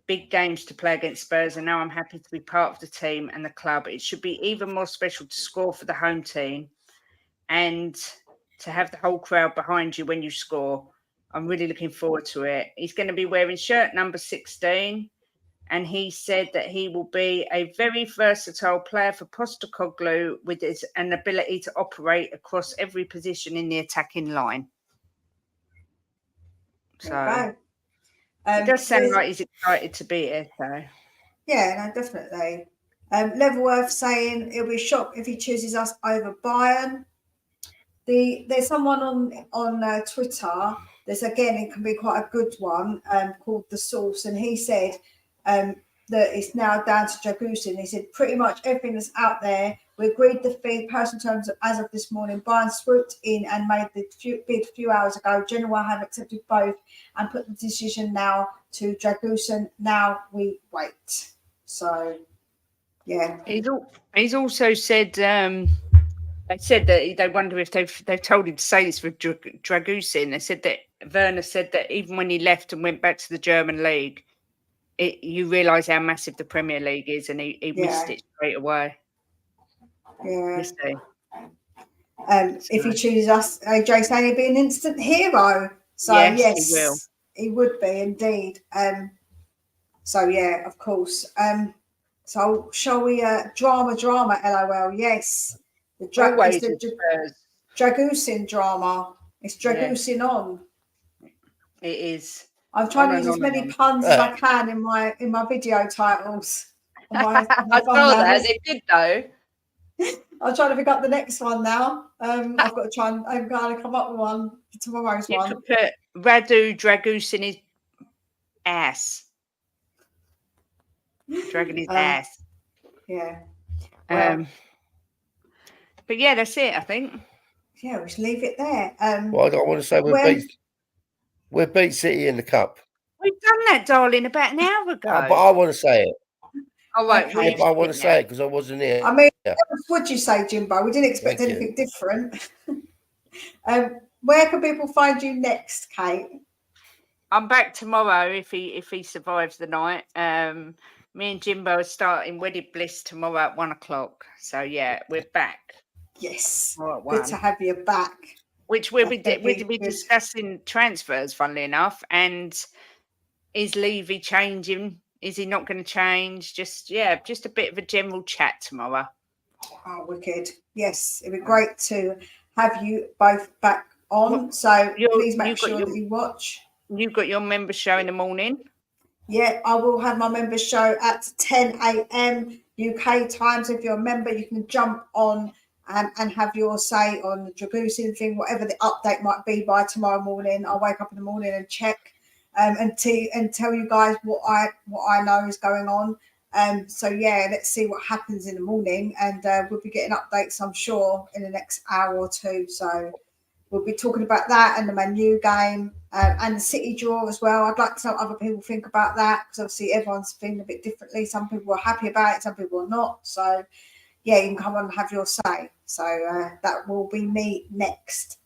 big games to play against Spurs, and now I'm happy to be part of the team and the club. It should be even more special to score for the home team and to have the whole crowd behind you when you score. I'm really looking forward to it. He's going to be wearing shirt number 16, and he said that he will be a very versatile player for Postecoglou with an ability to operate across every position in the attacking line. So it does sound like he's excited to be here. So yeah, no, definitely. Levelworth saying he'll be shocked if he chooses us over Bayern. There's someone on Twitter. There's again, it can be quite a good one called The Source, and he said that it's now down to Dragusin. He said pretty much everything that's out there. We agreed the fee, personal terms as of this morning. Bayern swooped in and made the bid a few hours ago. Genoa have accepted both and put the decision now to Dragusin. Now we wait. So, yeah. He's also said they said that they wonder if they've told him to say this with Dragusin. They said that Werner said that even when he left and went back to the German league, you realise how massive the Premier League is, and he missed it straight away. Yeah. If he chooses us, AJ saying he'd be an instant hero. So yes, he will. He would be indeed. So yeah, of course. So shall we drama, LOL? Yes. The Dragusin drama. It's Dragusin on. It is. I'm trying to use as many puns as I can in my video titles. my I phone saw now. that. They're good though. I'm trying to pick up the next one now. I've got to try and I'm going to come up with one for tomorrow's You one. could put Radu Dragoose in his ass. Dragging his ass. Yeah. Well, but yeah, that's it, I think. yeah, we should leave it there. Well, I don't want to say we beat City in the cup. We've done that, darling, about an hour ago. But I want to say it. All right, Okay. Yeah, but I want to say it because I wasn't here. I mean, what else would you say, Jimbo? We didn't expect Thank you. anything different. Where can people find you next, Kate? I'm back tomorrow if he survives the night. Me and Jimbo are starting Wedded Bliss tomorrow at 1 o'clock. So yeah, we're back. Yes, All at good 1. to have you back. Which we'll be Good. discussing transfers, funnily enough, and is Levy changing? Is he not going to change? Just a bit of a general chat tomorrow. Oh, wicked. Yes, it'd be great to have you both back on. So please make sure that you watch. You've got your member show in the morning. Yeah, I will have my member show at 10 a.m. UK time. So if you're a member, you can jump on and have your say on the Dragoosing thing, whatever the update might be by tomorrow morning. I'll wake up in the morning and check and tell you guys what I know is going on. So yeah, let's see what happens in the morning, and we'll be getting updates, I'm sure, in the next hour or two. So we'll be talking about that and the Man U game and the City draw as well. I'd like to know what other people think about that, because obviously everyone's feeling a bit differently. Some people are happy about it, some people are not. So yeah, you can come on and have your say. So that will be me next.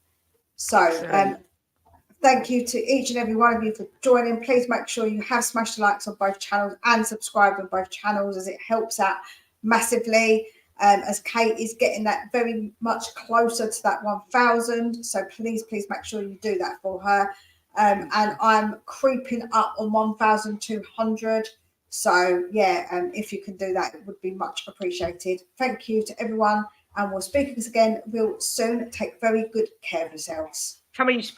So thank you to each and every one of you for joining. Please make sure you have smashed the likes on both channels and subscribed on both channels, as it helps out massively. As Kate is getting that very much closer to that 1,000. So please make sure you do that for her. And I'm creeping up on 1,200. So yeah, if you can do that, it would be much appreciated. Thank you to everyone, and we'll speak again real soon. Take very good care of yourselves. Come on, you Spurs.